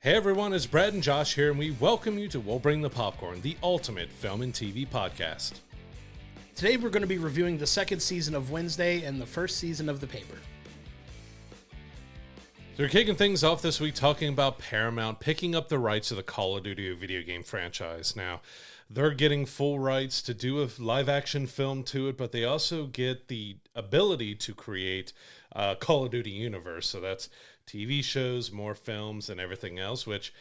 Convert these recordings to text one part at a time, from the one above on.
Hey everyone, it's Brad and Josh here, and we welcome you to We'll Bring the Popcorn, the ultimate film and TV podcast. Today we're going to be reviewing the second season of Wednesday and the first season of The Paper. So we're kicking things off this week talking about Paramount picking up the rights to the Call of Duty video game franchise. Now, they're getting full rights to do a live-action film to it, but they also get the ability to create a Call of Duty universe. So that's TV shows, more films, and everything else, which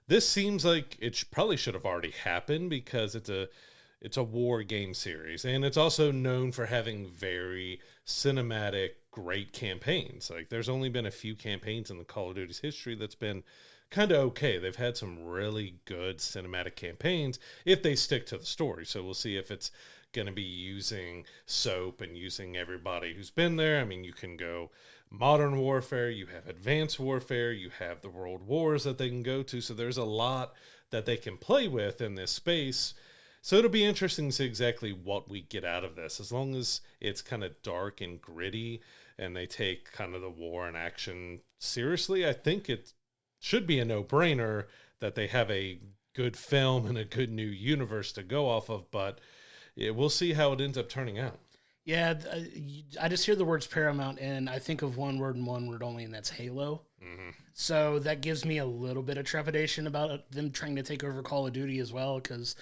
this seems like it probably should have already happened because it's a war game series, and it's also known for having very cinematic, great campaigns. Like, there's only been a few campaigns in the Call of Duty's history that's been kind of okay. They've had some really good cinematic campaigns if they stick to the story. So we'll see if it's going to be using soap and using everybody who's been there. I mean, you can go modern warfare, you have advanced warfare, you have the world wars that they can go to. So there's a lot that they can play with in this space. So it'll be interesting to see exactly what we get out of this. As long as it's kind of dark and gritty and they take kind of the war and action seriously, I think it should be a no-brainer that they have a good film and a good new universe to go off of, but we'll see how it ends up turning out. Yeah, I just hear the words Paramount, and I think of one word and one word only, and that's Halo. Mm-hmm. So that gives me a little bit of trepidation about them trying to take over Call of Duty as well, because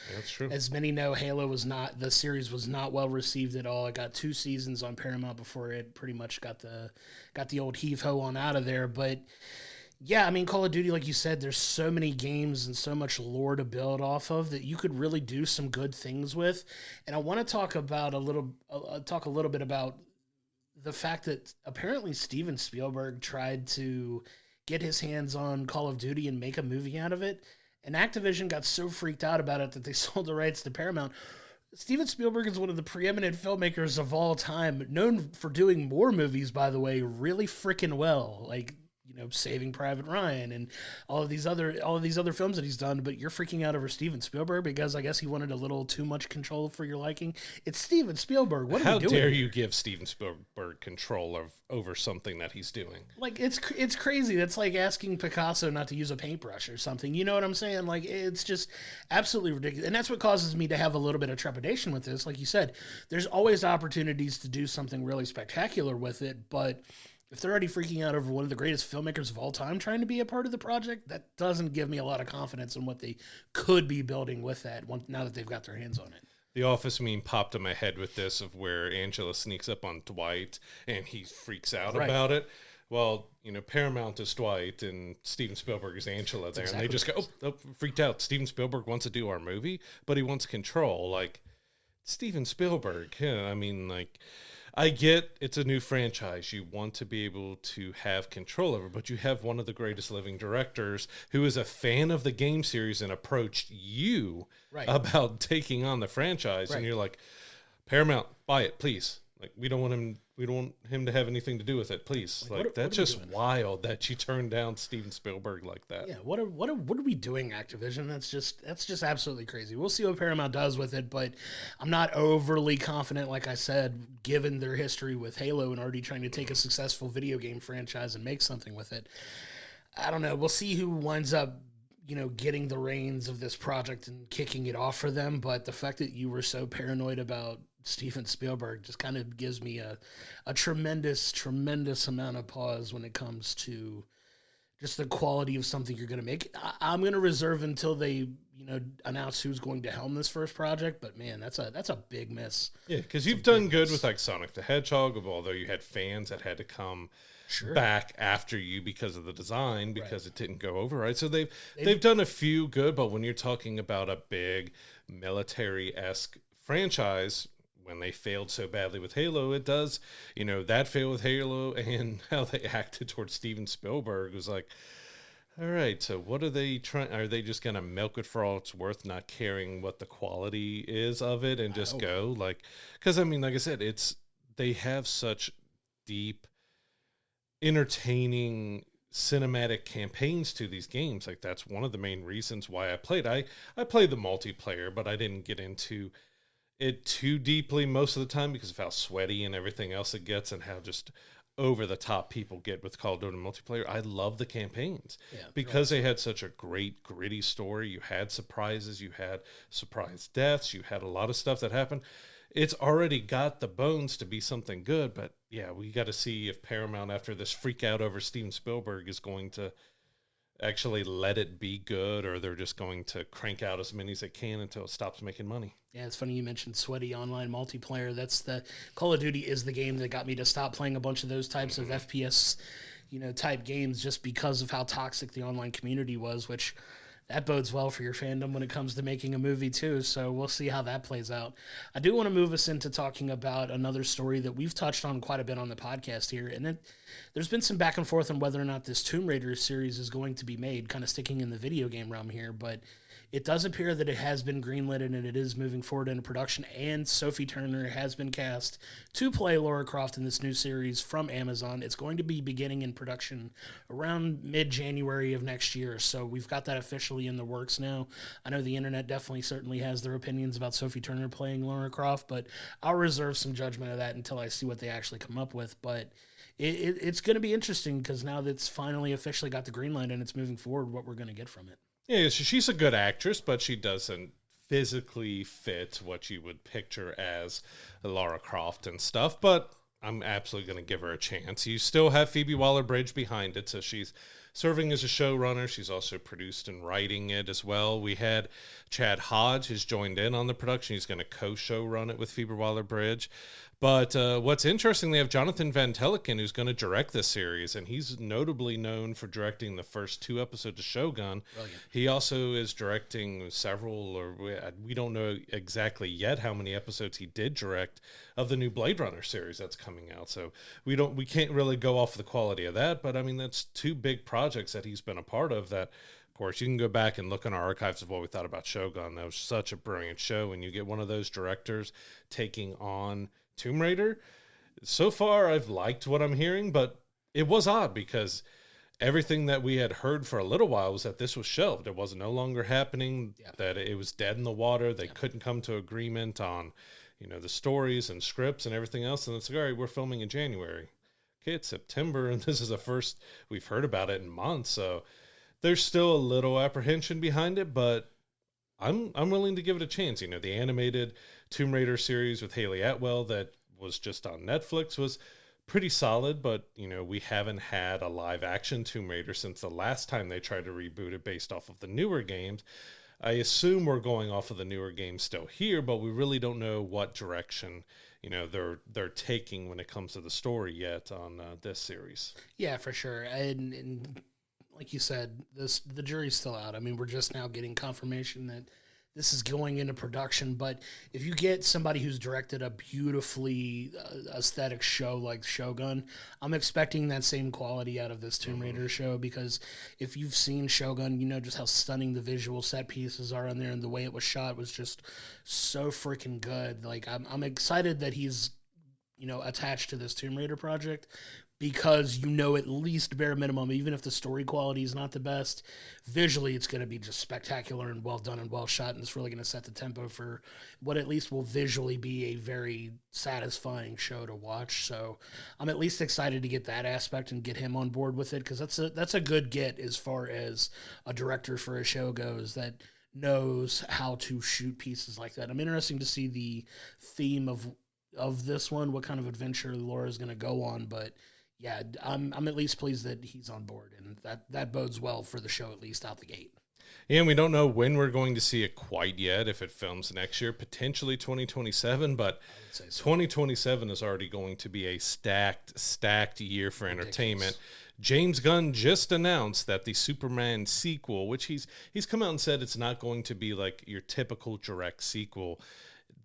as many know, the series was not well received at all. It got 2 seasons on Paramount before it pretty much got the old heave-ho on out of there, but yeah, I mean, Call of Duty, like you said, there's so many games and so much lore to build off of that you could really do some good things with. And I want to talk a little bit about the fact that apparently Steven Spielberg tried to get his hands on Call of Duty and make a movie out of it. And Activision got so freaked out about it that they sold the rights to Paramount. Steven Spielberg is one of the preeminent filmmakers of all time, known for doing war movies, by the way, really freaking well. Like, Saving Private Ryan and all of these other films that he's done, but you're freaking out over Steven Spielberg because I guess he wanted a little too much control for your liking. It's Steven Spielberg. What are you doing? How dare you give Steven Spielberg control over something that he's doing? Like, it's crazy. That's like asking Picasso not to use a paintbrush or something. You know what I'm saying? Like, it's just absolutely ridiculous. And that's what causes me to have a little bit of trepidation with this. Like you said, there's always opportunities to do something really spectacular with it, but if they're already freaking out over one of the greatest filmmakers of all time trying to be a part of the project, that doesn't give me a lot of confidence in what they could be building with that now that they've got their hands on it. The Office meme popped in my head with this of where Angela sneaks up on Dwight and he freaks out about it. Well, Paramount is Dwight and Steven Spielberg is Angela there. And they just go, oh, freaked out. Steven Spielberg wants to do our movie, but he wants control. Like, Steven Spielberg. Yeah, I mean, like, I get it's a new franchise. You want to be able to have control over, but you have one of the greatest living directors who is a fan of the game series and approached you about taking on the franchise. And you're like, Paramount, buy it, please. Like, we don't want him to have anything to do with it, please. Like that's just wild that you turned down Steven Spielberg like that. Yeah, what are we doing, Activision? That's just absolutely crazy. We'll see what Paramount does with it, but I'm not overly confident, like I said, given their history with Halo and already trying to take a successful video game franchise and make something with it. I don't know. We'll see who winds up getting the reins of this project and kicking it off for them, but the fact that you were so paranoid about Steven Spielberg just kind of gives me a tremendous, tremendous amount of pause when it comes to just the quality of something you're going to make. I'm going to reserve until they, announce who's going to helm this first project, but man, that's a big miss. Yeah, because you've done good with like Sonic the Hedgehog, although you had fans that had to come back after you because of the design, because it didn't go over right. So they've done a few good, but when you're talking about a big military-esque franchise, when they failed so badly with Halo, it does, that failed with Halo, and how they acted towards Steven Spielberg was like, all right, so what are they trying? Are they just going to milk it for all it's worth, not caring what the quality is of it and just go? Like, because I mean, like I said, they have such deep, entertaining cinematic campaigns to these games. Like, that's one of the main reasons why I played. I played the multiplayer, but I didn't get into it too deeply most of the time because of how sweaty and everything else it gets and how just over-the-top people get with Call of Duty multiplayer. I love the campaigns because awesome. they had such a great, gritty story. You had surprises. You had surprise deaths. You had a lot of stuff that happened. It's already got the bones to be something good, but yeah, we got to see if Paramount, after this freak out over Steven Spielberg, is going to actually let it be good, or they're just going to crank out as many as they can until it stops making money. Yeah, it's funny you mentioned sweaty online multiplayer. That's the Call of Duty is the game that got me to stop playing a bunch of those types of FPS, type games, just because of how toxic the online community was, which that bodes well for your fandom when it comes to making a movie too. So we'll see how that plays out. I do want to move us into talking about another story that we've touched on quite a bit on the podcast here. And there's been some back and forth on whether or not this Tomb Raider series is going to be made, kind of sticking in the video game realm here. But it does appear that it has been greenlit and it is moving forward into production, and Sophie Turner has been cast to play Lara Croft in this new series from Amazon. It's going to be beginning in production around mid-January of next year, so we've got that officially in the works now. I know the internet definitely certainly has their opinions about Sophie Turner playing Lara Croft, but I'll reserve some judgment of that until I see what they actually come up with. But it's going to be interesting because now that it's finally officially got the green light and it's moving forward, what we're going to get from it. Yeah, she's a good actress, but she doesn't physically fit what you would picture as Lara Croft and stuff. But I'm absolutely going to give her a chance. You still have Phoebe Waller-Bridge behind it, so she's serving as a showrunner. She's also produced and writing it as well. We had Chad Hodge has joined in on the production. He's going to co-show run it with Phoebe Waller-Bridge. But what's interesting, they have Jonathan Van Teleken, who's going to direct this series, and he's notably known for directing the first 2 episodes of Shogun. Brilliant. He also is directing several, or we don't know exactly yet how many episodes he did direct of the new Blade Runner series that's coming out. So we can't really go off the quality of that, but I mean, that's 2 big projects that he's been a part of that. Of course, you can go back and look in our archives of what we thought about Shogun. That was such a brilliant show, and you get one of those directors taking on Tomb Raider. So far, I've liked what I'm hearing, but it was odd because everything that we had heard for a little while was that this was shelved. It was no longer happening, that it was dead in the water. They couldn't come to agreement on, the stories and scripts and everything else. And it's like, all right, we're filming in January. Okay, it's September, and this is the first we've heard about it in months. So there's still a little apprehension behind it, but I'm willing to give it a chance. The animated Tomb Raider series with Haley Atwell that was just on Netflix was pretty solid, but we haven't had a live action Tomb Raider since the last time they tried to reboot it based off of the newer games. I assume we're going off of the newer games still here, but we really don't know what direction they're taking when it comes to the story yet on this series. Yeah, for sure. And like you said, the jury's still out. I mean, we're just now getting confirmation that this is going into production. But if you get somebody who's directed a beautifully aesthetic show like Shogun, I'm expecting that same quality out of this Tomb Raider show, because if you've seen Shogun, you know just how stunning the visual set pieces are on there, and the way it was shot was just so freaking good. Like, I'm excited that he's attached to this Tomb Raider project, because at least bare minimum, even if the story quality is not the best, visually it's going to be just spectacular and well done and well shot, and it's really going to set the tempo for what at least will visually be a very satisfying show to watch. So I'm at least excited to get that aspect and get him on board with it, because that's a good get as far as a director for a show goes that knows how to shoot pieces like that. I'm interested to see the theme of this one, what kind of adventure Laura's going to go on, but yeah, I'm at least pleased that he's on board, and that bodes well for the show, at least out the gate. Yeah, and we don't know when we're going to see it quite yet, if it films next year, potentially 2027, but so. 2027 is already going to be a stacked year for entertainment. James Gunn just announced that the Superman sequel, which he's come out and said it's not going to be like your typical direct sequel.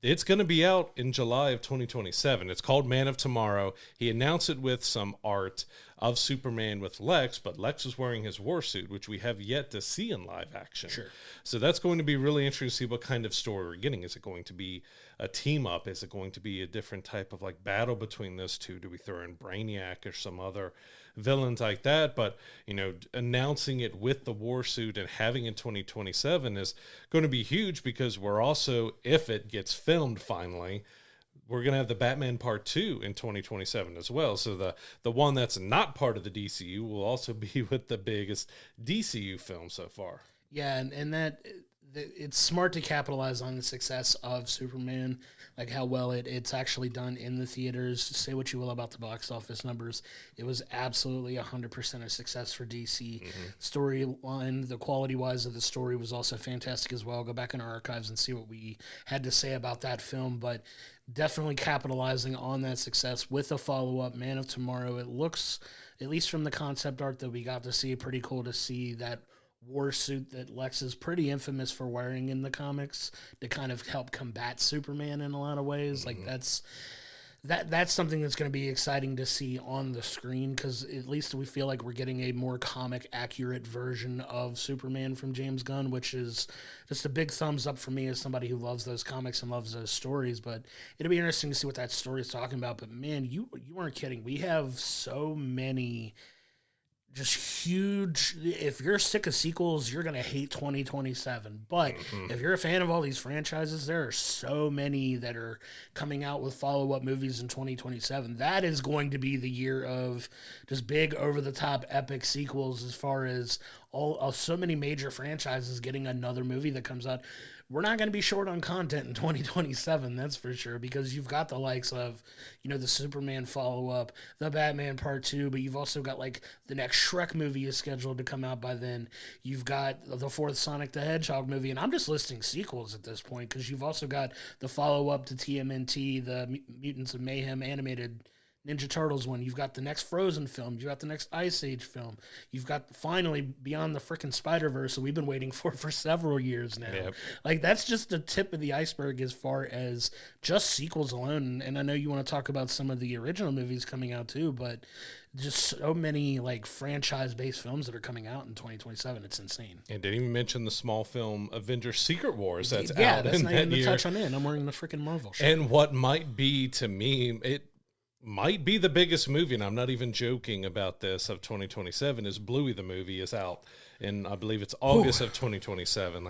It's going to be out in July of 2027. It's called Man of Tomorrow. He announced it with some art of Superman with Lex, but Lex is wearing his war suit, which we have yet to see in live action. Sure. So that's going to be really interesting to see what kind of story we're getting. Is it going to be a team up? Is it going to be a different type of battle between those two? Do we throw in Brainiac or some other villains like that? But announcing it with the war suit and having it 2027 is going to be huge, because we're also, if it gets filmed finally, we're going to have the Batman Part 2 in 2027 as well. So the one that's not part of the DCU will also be with the biggest DCU film so far. Yeah, and that it's smart to capitalize on the success of Superman, like how well it's actually done in the theaters. Say what you will about the box office numbers, it was absolutely 100% a success for DC. Storyline, the quality-wise of the story was also fantastic as well. Go back in our archives and see what we had to say about that film, but definitely capitalizing on that success with a follow-up, Man of Tomorrow. It looks, at least from the concept art that we got to see, pretty cool to see that war suit that Lex is pretty infamous for wearing in the comics to kind of help combat Superman in a lot of ways. Like that's something that's going to be exciting to see on the screen, because at least we feel like we're getting a more comic accurate version of Superman from James Gunn, which is just a big thumbs up for me as somebody who loves those comics and loves those stories. But it'll be interesting to see what that story is talking about. But man, you weren't kidding. We have so many just huge. If you're sick of sequels, you're going to hate 2027. But if you're a fan of all these franchises, there are so many that are coming out with follow-up movies in 2027. That is going to be the year of just big, over-the-top, epic sequels, as far as so many major franchises getting another movie that comes out. We're not going to be short on content in 2027, that's for sure, because you've got the likes of, the Superman follow-up, the Batman Part 2, but you've also got, like, the next Shrek movie is scheduled to come out by then. You've got the fourth Sonic the Hedgehog movie, and I'm just listing sequels at this point, because you've also got the follow-up to TMNT, the Mutants of Mayhem animated Ninja Turtles one. You've got the next Frozen film. You've got the next Ice Age film. You've got finally Beyond the frickin' Spider-Verse that we've been waiting for several years now. Yep. Like, that's just the tip of the iceberg as far as just sequels alone. And I know you want to talk about some of the original movies coming out too, but just so many like franchise-based films that are coming out in 2027. It's insane. And didn't even mention the small film Avengers Secret Wars that's out that's in not that even year. To touch on it. I'm wearing the frickin' Marvel shirt. And what might be, to me, it might be the biggest movie, and I'm not even joking about this, of 2027, is Bluey the movie is out, and I believe it's August of 2027.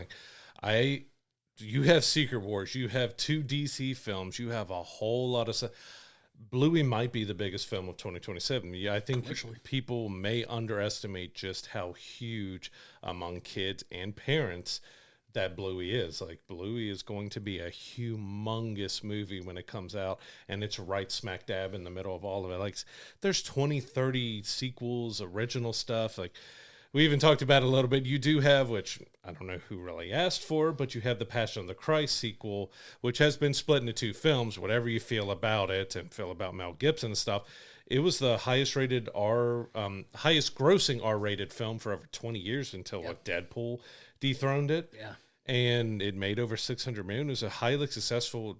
You have Secret Wars, you have 2 DC films, you have a whole lot of stuff. Bluey might be the biggest film of 2027. Yeah, I think people may underestimate just how huge among kids and parents that Bluey is. Like, Bluey is going to be a humongous movie when it comes out, and it's right smack dab in the middle of all of it. Like, there's 20, 30 sequels, original stuff. Like, we even talked about it a little bit. You do have, which I don't know who really asked for, but you have the Passion of the Christ sequel, which has been split into 2 films. Whatever you feel about it and feel about Mel Gibson and stuff, it was the highest grossing R-rated film for over 20 years until Deadpool dethroned it. Yeah. And it made over 600 million. It was a highly successful,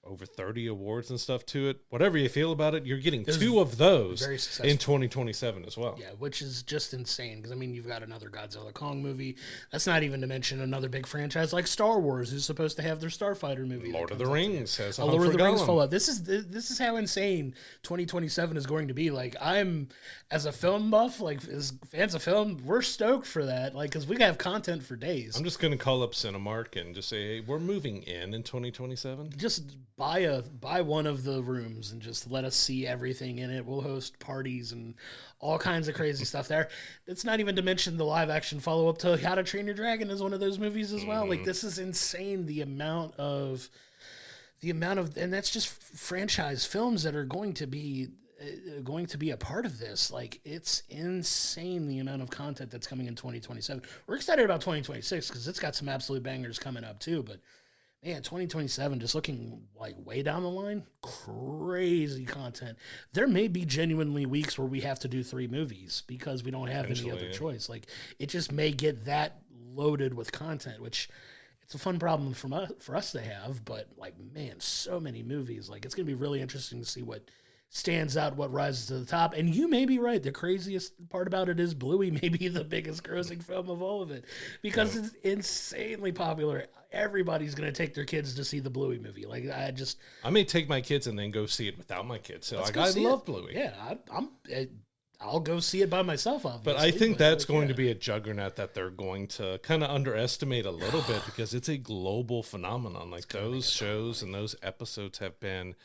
over 30 awards and stuff to it. Whatever you feel about it, you're getting 2 of those in 2027 as well. Yeah, which is just insane, because, I mean, you've got another Godzilla Kong movie. That's not even to mention another big franchise like Star Wars, who's supposed to have their Starfighter movie. Lord of the Rings has a Lord of the Rings follow-up. This is how insane 2027 is going to be. Like, I'm, as a film buff, like, as fans of film, we're stoked for that, like, because we have content for days. I'm just going to call up Cinemark and just say, hey, we're moving in 2027. Just buy one of the rooms and just let us see everything in it. We'll host parties and all kinds of crazy stuff there. It's not even to mention the live action follow up to How to Train Your Dragon is one of those movies as well. Like, this is insane. The amount of, and that's just franchise films that are going to be a part of this. Like, it's insane the amount of content that's coming in 2027. We're excited about 2026 because it's got some absolute bangers coming up too, but man, 2027, just looking like way down the line, crazy content. There may be genuinely weeks where we have to do 3 movies because we don't have any other choice. Like, it just may get that loaded with content, which it's a fun problem for us to have. But, like, man, so many movies. Like, it's going to be really interesting to see what stands out, what rises to the top. And you may be right. The craziest part about it is Bluey may be the biggest grossing film of all of it because it's insanely popular. Everybody's going to take their kids to see the Bluey movie. Like, I may take my kids and then go see it without my kids. So, like, I love Bluey. Yeah, I'm I'll go see it by myself, obviously. But I think that's going to be a juggernaut that they're going to kind of underestimate a little bit because it's a global phenomenon. Like those shows and those episodes have been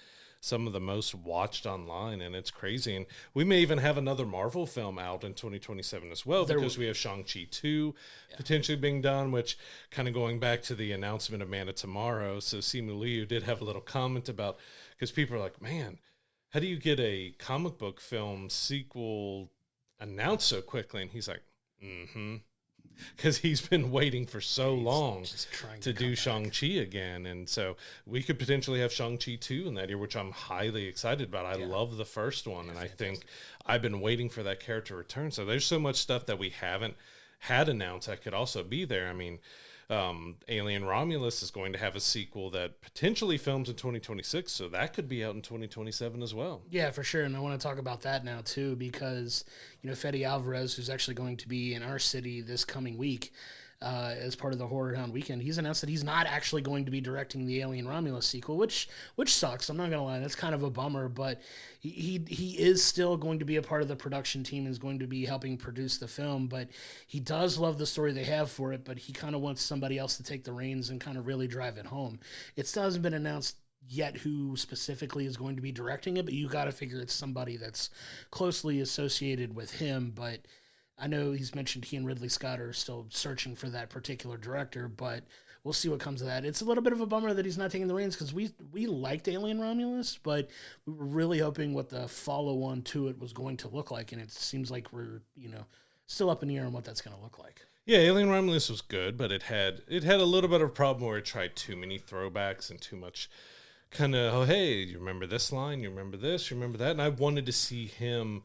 some of the most watched online, and it's crazy. And we may even have another Marvel film out in 2027 as well, because we have Shang-Chi 2 potentially being done, which kind of going back to the announcement of Man of Tomorrow. So Simu Liu did have a little comment about, because people are like, man, how do you get a comic book film sequel announced so quickly? And he's like, because he's been waiting for so long to do Shang-Chi again. And so we could potentially have Shang-Chi 2 in that year, which I'm highly excited about. I love the first one, and I think I've been waiting for that character to return. So there's so much stuff that we haven't had announced that could also be there. I mean, Alien Romulus is going to have a sequel that potentially films in 2026, so that could be out in 2027 as well. Yeah, for sure, and I want to talk about that now too, because Fede Alvarez, who's actually going to be in our city this coming week as part of the Horror Hound weekend, he's announced that he's not actually going to be directing the Alien Romulus sequel, which sucks. I'm not gonna lie, that's kind of a bummer, but he is still going to be a part of the production team and is going to be helping produce the film. But he does love the story they have for it, but he kind of wants somebody else to take the reins and kind of really drive it home. It still hasn't been announced yet who specifically is going to be directing it, but you got to figure it's somebody that's closely associated with him. But I know he's mentioned he and Ridley Scott are still searching for that particular director, but we'll see what comes of that. It's a little bit of a bummer that he's not taking the reins, because we liked Alien Romulus, but we were really hoping what the follow-on to it was going to look like, and it seems like we're still up in the air on what that's going to look like. Yeah, Alien Romulus was good, but it had a little bit of a problem where it tried too many throwbacks and too much kind of, oh, hey, you remember this line, you remember this, you remember that, and I wanted to see him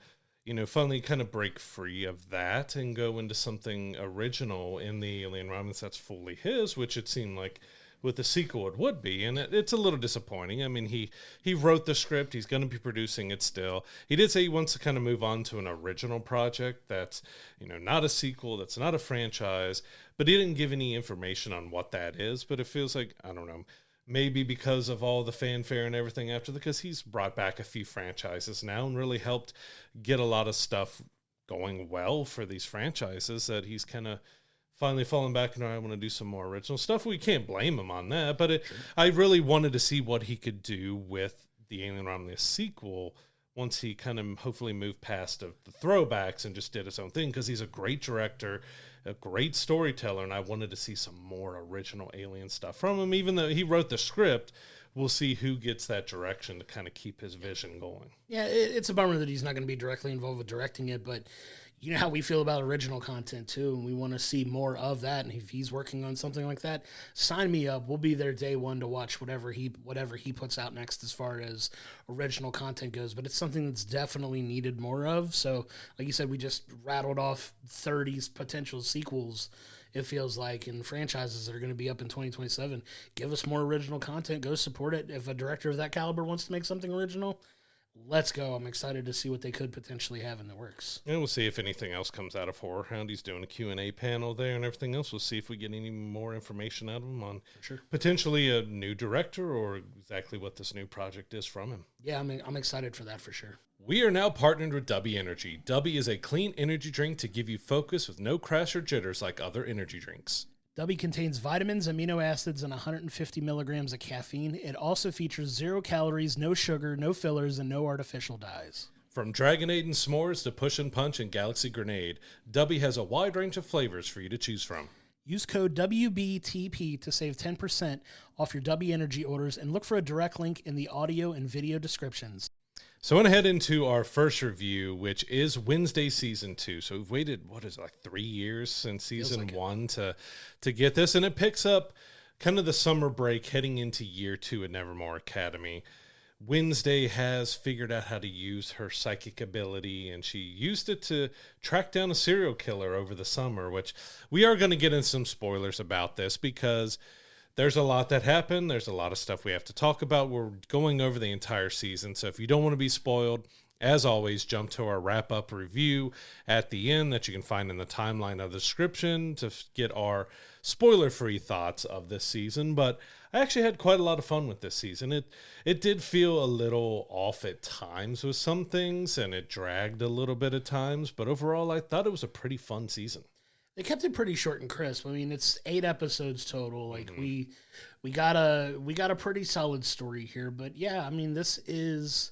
finally kind of break free of that and go into something original in the Alien Romulus that's fully his, which it seemed like with the sequel it would be. And it's a little disappointing. I mean, he wrote the script. He's going to be producing it still. He did say he wants to kind of move on to an original project that's, not a sequel, that's not a franchise, but he didn't give any information on what that is. But it feels like, I don't know, maybe because of all the fanfare and everything after, because he's brought back a few franchises now and really helped get a lot of stuff going well for these franchises, that he's kind of finally fallen back and I want to do some more original stuff. We can't blame him on that, but I really wanted to see what he could do with the Alien Romulus sequel once he kind of hopefully moved past the throwbacks and just did his own thing, because he's a great director, a great storyteller, and I wanted to see some more original Alien stuff from him. Even though he wrote the script, we'll see who gets that direction to kind of keep his vision going. Yeah, it's a bummer that he's not going to be directly involved with directing it, but you know how we feel about original content too, and we want to see more of that. And if he's working on something like that, sign me up. We'll be there day one to watch whatever he puts out next as far as original content goes. But it's something that's definitely needed more of. So, like you said, we just rattled off 30 potential sequels, it feels like, and franchises that are going to be up in 2027. Give us more original content. Go support it. If a director of that caliber wants to make something original, let's go. I'm excited to see what they could potentially have in the works. And we'll see if anything else comes out of Horror Hound. He's doing a Q&A panel there and everything else. We'll see if we get any more information out of him on potentially a new director or exactly what this new project is from him. Yeah, I'm excited for that for sure. We are now partnered with Dubby Energy. Dubby is a clean energy drink to give you focus with no crash or jitters like other energy drinks. Dubby contains vitamins, amino acids, and 150 milligrams of caffeine. It also features 0 calories, no sugar, no fillers, and no artificial dyes. From Dragonade and S'mores to Push and Punch and Galaxy Grenade, Dubby has a wide range of flavors for you to choose from. Use code WBTP to save 10% off your Dubby Energy orders, and look for a direct link in the audio and video descriptions. So I want to head into our first review, which is Wednesday Season 2. So we've waited, 3 years since Season 1 to get this. And it picks up kind of the summer break heading into Year 2 at Nevermore Academy. Wednesday has figured out how to use her psychic ability, and she used it to track down a serial killer over the summer, which we are going to get into some spoilers about this because there's a lot that happened. There's a lot of stuff we have to talk about. We're going over the entire season. So if you don't want to be spoiled, As always, jump to our wrap-up review at the end that you can find in the timeline of the description to get our spoiler-free thoughts of this season. But I actually had quite a lot of fun with this season. It did feel a little off at times with some things, and it dragged a little bit at times. But overall, I thought it was a pretty fun season. They kept it pretty short and crisp. I mean, it's 8 episodes total. Like we got a pretty solid story here. But yeah, I mean, this is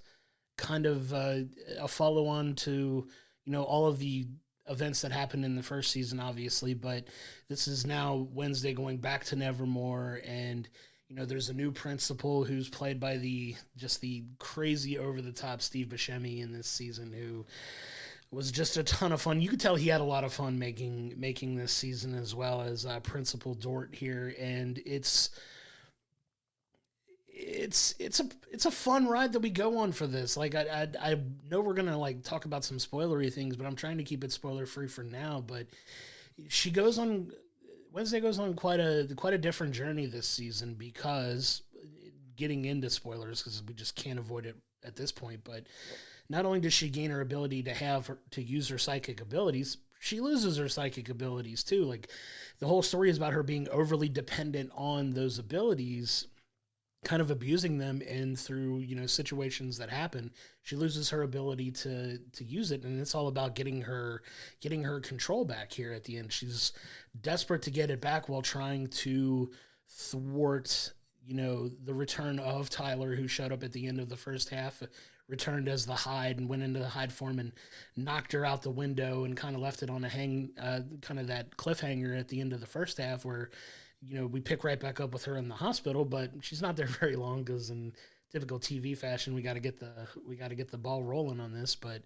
kind of a follow-on to, all of the events that happened in the first season, obviously, but this is now Wednesday going back to Nevermore, and, there's a new principal who's played by the crazy over-the-top Steve Buscemi in this season, who was just a ton of fun. You could tell he had a lot of fun making this season, as well as Principal Dort here, and it's a fun ride that we go on for this. Like I know we're gonna like talk about some spoilery things, but I'm trying to keep it spoiler free for now. But Wednesday goes on quite a different journey this season, because getting into spoilers, because we just can't avoid it at this point. But not only does she gain her ability to use her psychic abilities, she loses her psychic abilities too. Like, the whole story is about her being overly dependent on those abilities, kind of abusing them, and through, situations that happen, she loses her ability to use it, and it's all about getting her control back here at the end. She's desperate to get it back while trying to thwart, the return of Tyler, who showed up at the end of the first half, returned as the Hyde and went into the Hyde form and knocked her out the window and kind of left it on a kind of that cliffhanger at the end of the first half, where we pick right back up with her in the hospital, but she's not there very long, because in typical TV fashion, we got to get the ball rolling on this. But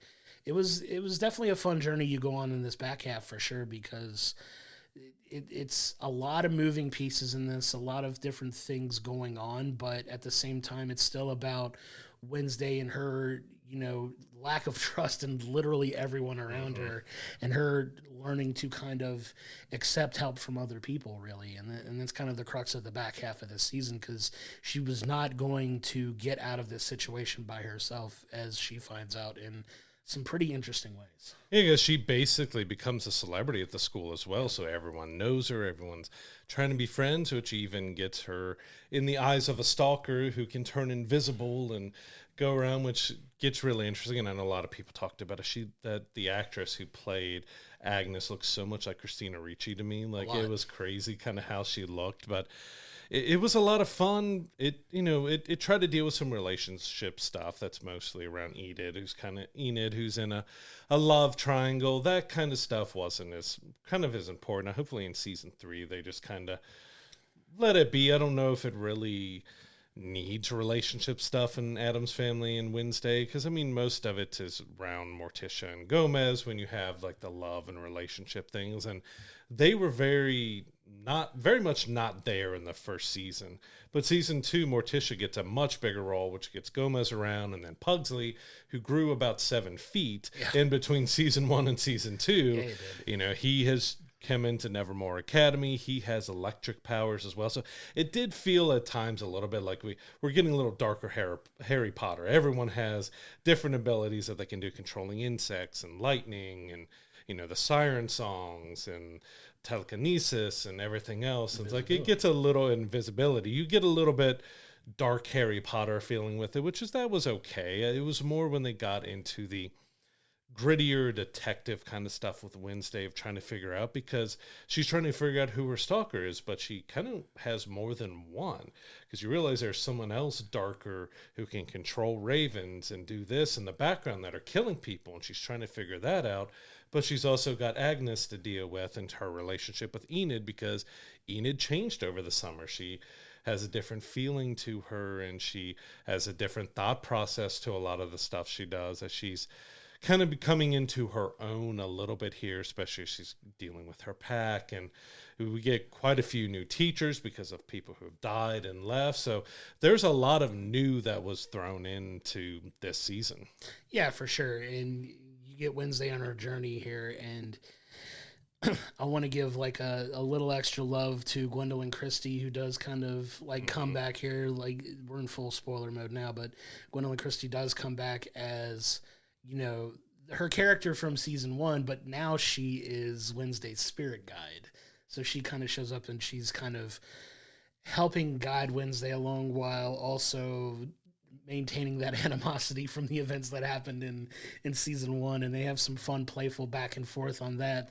it was definitely a fun journey you go on in this back half for sure, because it's a lot of moving pieces in this, a lot of different things going on, but at the same time, it's still about Wednesday and her, lack of trust in literally everyone around her, and her learning to kind of accept help from other people, really. And that's kind of the crux of the back half of this season, because she was not going to get out of this situation by herself, as she finds out in some pretty interesting ways. Yeah, because she basically becomes a celebrity at the school as well, so everyone knows her, everyone's trying to be friends, which even gets her in the eyes of a stalker who can turn invisible and go around, which gets really interesting. And I know a lot of people talked about it. That the actress who played Agnes looks so much like Christina Ricci to me. Like, it was crazy kind of how she looked, but it was a lot of fun. It tried to deal with some relationship stuff that's mostly around Enid, who's in a love triangle. That kind of stuff wasn't as important. Hopefully in season 3 they just kind of let it be. I don't know if it really needs relationship stuff in Addams Family and Wednesday, because most of it is around Morticia and Gomez, when you have like the love and relationship things, and they were very much not there in the first season. But season 2, Morticia gets a much bigger role, which gets Gomez around, and then Pugsley, who grew about 7 feet in between season 1 and season 2. Yeah, he has come into Nevermore Academy. He has electric powers as well. So it did feel at times a little bit like we're getting a little darker Harry Potter. Everyone has different abilities that they can do, controlling insects and lightning and, the siren songs and telekinesis and everything else. It's like it gets a little invisibility. You get a little bit dark Harry Potter feeling with it, that was okay. It was more when they got into the grittier detective kind of stuff with Wednesday, of trying to figure out, because she's trying to figure out who her stalker is, but she kind of has more than one, because you realize there's someone else darker who can control ravens and do this in the background that are killing people, and she's trying to figure that out. But she's also got Agnes to deal with, and her relationship with Enid, because Enid changed over the summer. She has a different feeling to her, and she has a different thought process to a lot of the stuff she does, as she's kind of coming into her own a little bit here, especially as she's dealing with her pack. And we get quite a few new teachers because of people who have died and left. So there's a lot of new that was thrown into this season. Yeah, for sure. And you get Wednesday on her journey here, and I want to give like a little extra love to Gwendolyn Christie, who does kind of like come back here. Like, we're in full spoiler mode now, but Gwendolyn Christie does come back as her character from season 1, but now she is Wednesday's spirit guide. So she kind of shows up and she's kind of helping guide Wednesday along while also maintaining that animosity from the events that happened in season 1, and they have some fun, playful back and forth on that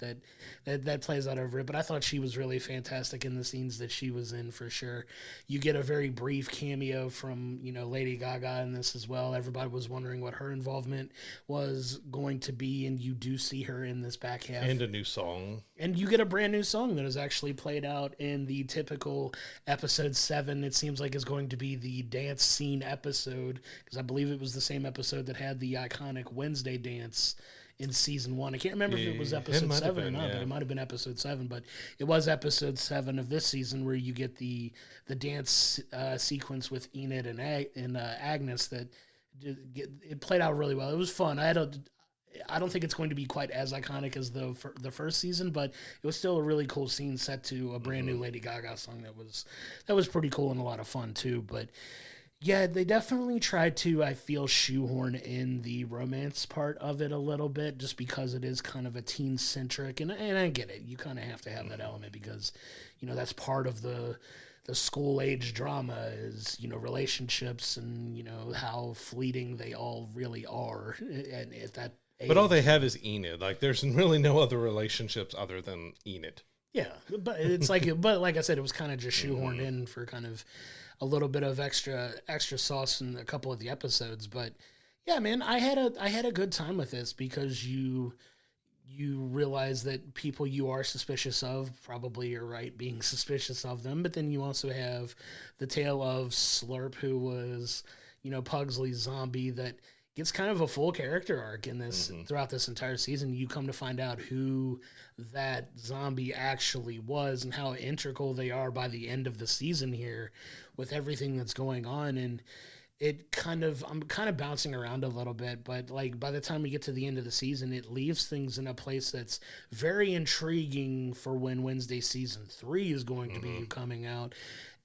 plays out over it. But I thought she was really fantastic in the scenes that she was in, for sure. You get a very brief cameo from Lady Gaga in this as well. Everybody was wondering what her involvement was going to be, and you do see her in this back half. And a new song. And you get a brand new song that is actually played out in the typical episode 7. It seems like is going to be the dance scene episode, because I believe it was the same episode that had the iconic Wednesday dance in season 1. I can't remember if it was episode 7 or not, but it might have been episode 7. But it was episode 7 of this season where you get the dance sequence with Enid and Agnes that it played out really well. It was fun. I don't think it's going to be quite as iconic as the first season, but it was still a really cool scene set to a brand new Lady Gaga song that was pretty cool and a lot of fun too. But yeah, they definitely tried to, I feel, shoehorn in the romance part of it a little bit, just because it is kind of a teen-centric, and I get it. You kind of have to have that element because, that's part of the school-age drama is, relationships and, how fleeting they all really are and at that age. But all they have is Enid. Like, there's really no other relationships other than Enid. Yeah, but it's like, but like I said, it was kind of just shoehorned in for kind of a little bit of extra sauce in a couple of the episodes. But yeah, man, I had a good time with this because you realize that people you are suspicious of probably are right being suspicious of them. But then you also have the tale of Slurp, who was, Pugsley's zombie, that gets kind of a full character arc in this throughout this entire season. You come to find out who that zombie actually was and how integral they are by the end of the season here with everything that's going on. And I'm kind of bouncing around a little bit, but like by the time we get to the end of the season, it leaves things in a place that's very intriguing for when Wednesday season 3 is going to be coming out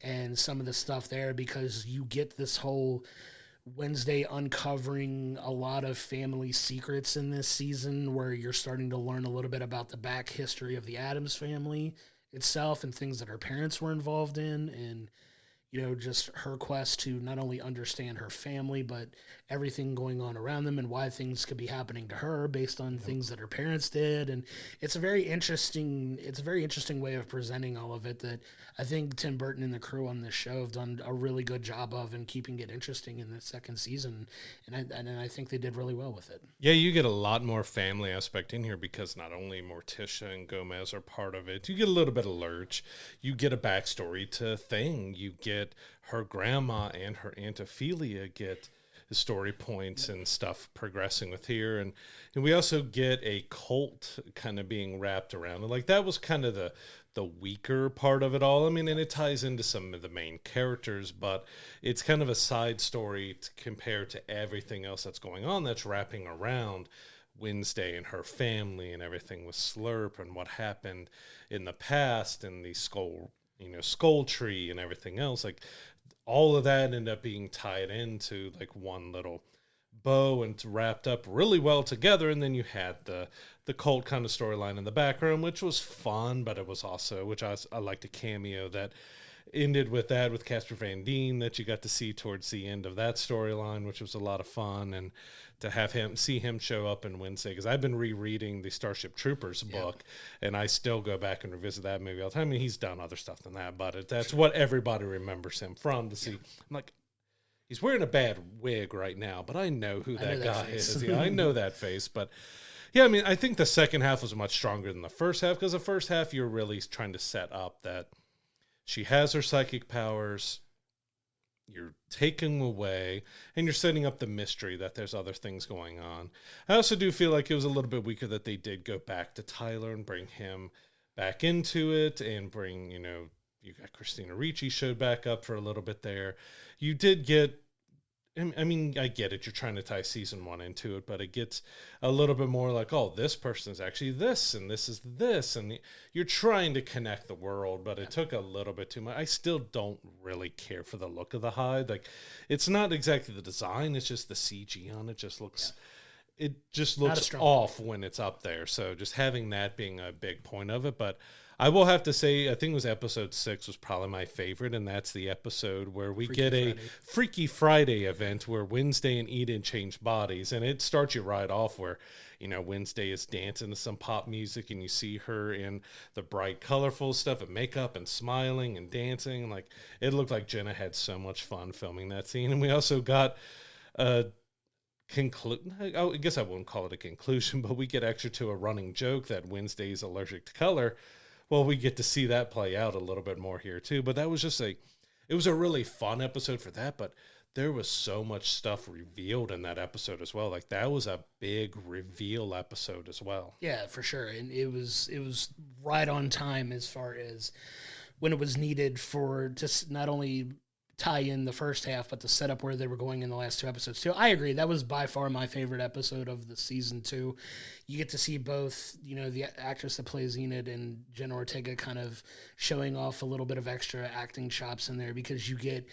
and some of the stuff there, because you get this whole Wednesday uncovering a lot of family secrets in this season, where you're starting to learn a little bit about the back history of the Addams family itself and things that her parents were involved in, and just her quest to not only understand her family, but everything going on around them and why things could be happening to her based on things that her parents did. And it's a very interesting way of presenting all of it that I think Tim Burton and the crew on this show have done a really good job of and keeping it interesting in the second season. And I think they did really well with it. Yeah, you get a lot more family aspect in here because not only Morticia and Gomez are part of it, you get a little bit of Lurch, you get a backstory to Thing, you get her grandma and her Aunt Ophelia get the story points and stuff progressing with here. And we also get a cult kind of being wrapped around. And like that was kind of the weaker part of it all. I mean, and it ties into some of the main characters, but it's kind of a side story compared to everything else that's going on that's wrapping around Wednesday and her family and everything with Slurp and what happened in the past and the skull tree and everything else. Like all of that ended up being tied into like one little bow and wrapped up really well together. And then you had the cult kind of storyline in the background, which was fun, but it was also, which I liked a cameo that ended with that with Casper Van Dien that you got to see towards the end of that storyline, which was a lot of fun. And to have see him show up in Wednesday, because I've been rereading the Starship Troopers book, and I still go back and revisit that movie all the time. I mean, he's done other stuff than that, but that's what everybody remembers him from. To see, I'm like, he's wearing a bad wig right now, but I know who that guy is. Yeah, I know that face. But yeah, I mean, I think the second half was much stronger than the first half, because the first half you're really trying to set up that she has her psychic powers, you're taking away, and you're setting up the mystery that there's other things going on. I also do feel like it was a little bit weaker that they did go back to Tyler and bring him back into it and bring, you got Christina Ricci showed back up for a little bit there. You did get, I mean, I get it. You're trying to tie season 1 into it, but it gets a little bit more like, oh, this person is actually this, and this is this, and you're trying to connect the world, but it took a little bit too much. I still don't really care for the look of the hide. Like, it's not exactly the design; it's just the CG on it just looks. it just looks off when it's up there. So just having that being a big point of it. But I will have to say, I think it was episode 6 was probably my favorite, and that's the episode where we get a Freaky Friday event where Wednesday and Eden change bodies, and it starts you right off where, you know, Wednesday is dancing to some pop music, and you see her in the bright, colorful stuff and makeup and smiling and dancing. Like, it looked like Jenna had so much fun filming that scene. And we also got I guess I won't call it a conclusion, but we get extra to a running joke that Wednesday is allergic to color. Well, we get to see that play out a little bit more here too. But that was just it was a really fun episode for that. But there was so much stuff revealed in that episode as well. Like, that was a big reveal episode as well. Yeah, for sure. And it was right on time as far as when it was needed for just not only tie in the first half, but the setup where they were going in the last 2 episodes too. I agree. That was by far my favorite episode of the season 2. You get to see both, you know, the actress that plays Enid and Jenna Ortega kind of showing off a little bit of extra acting chops in there, because you get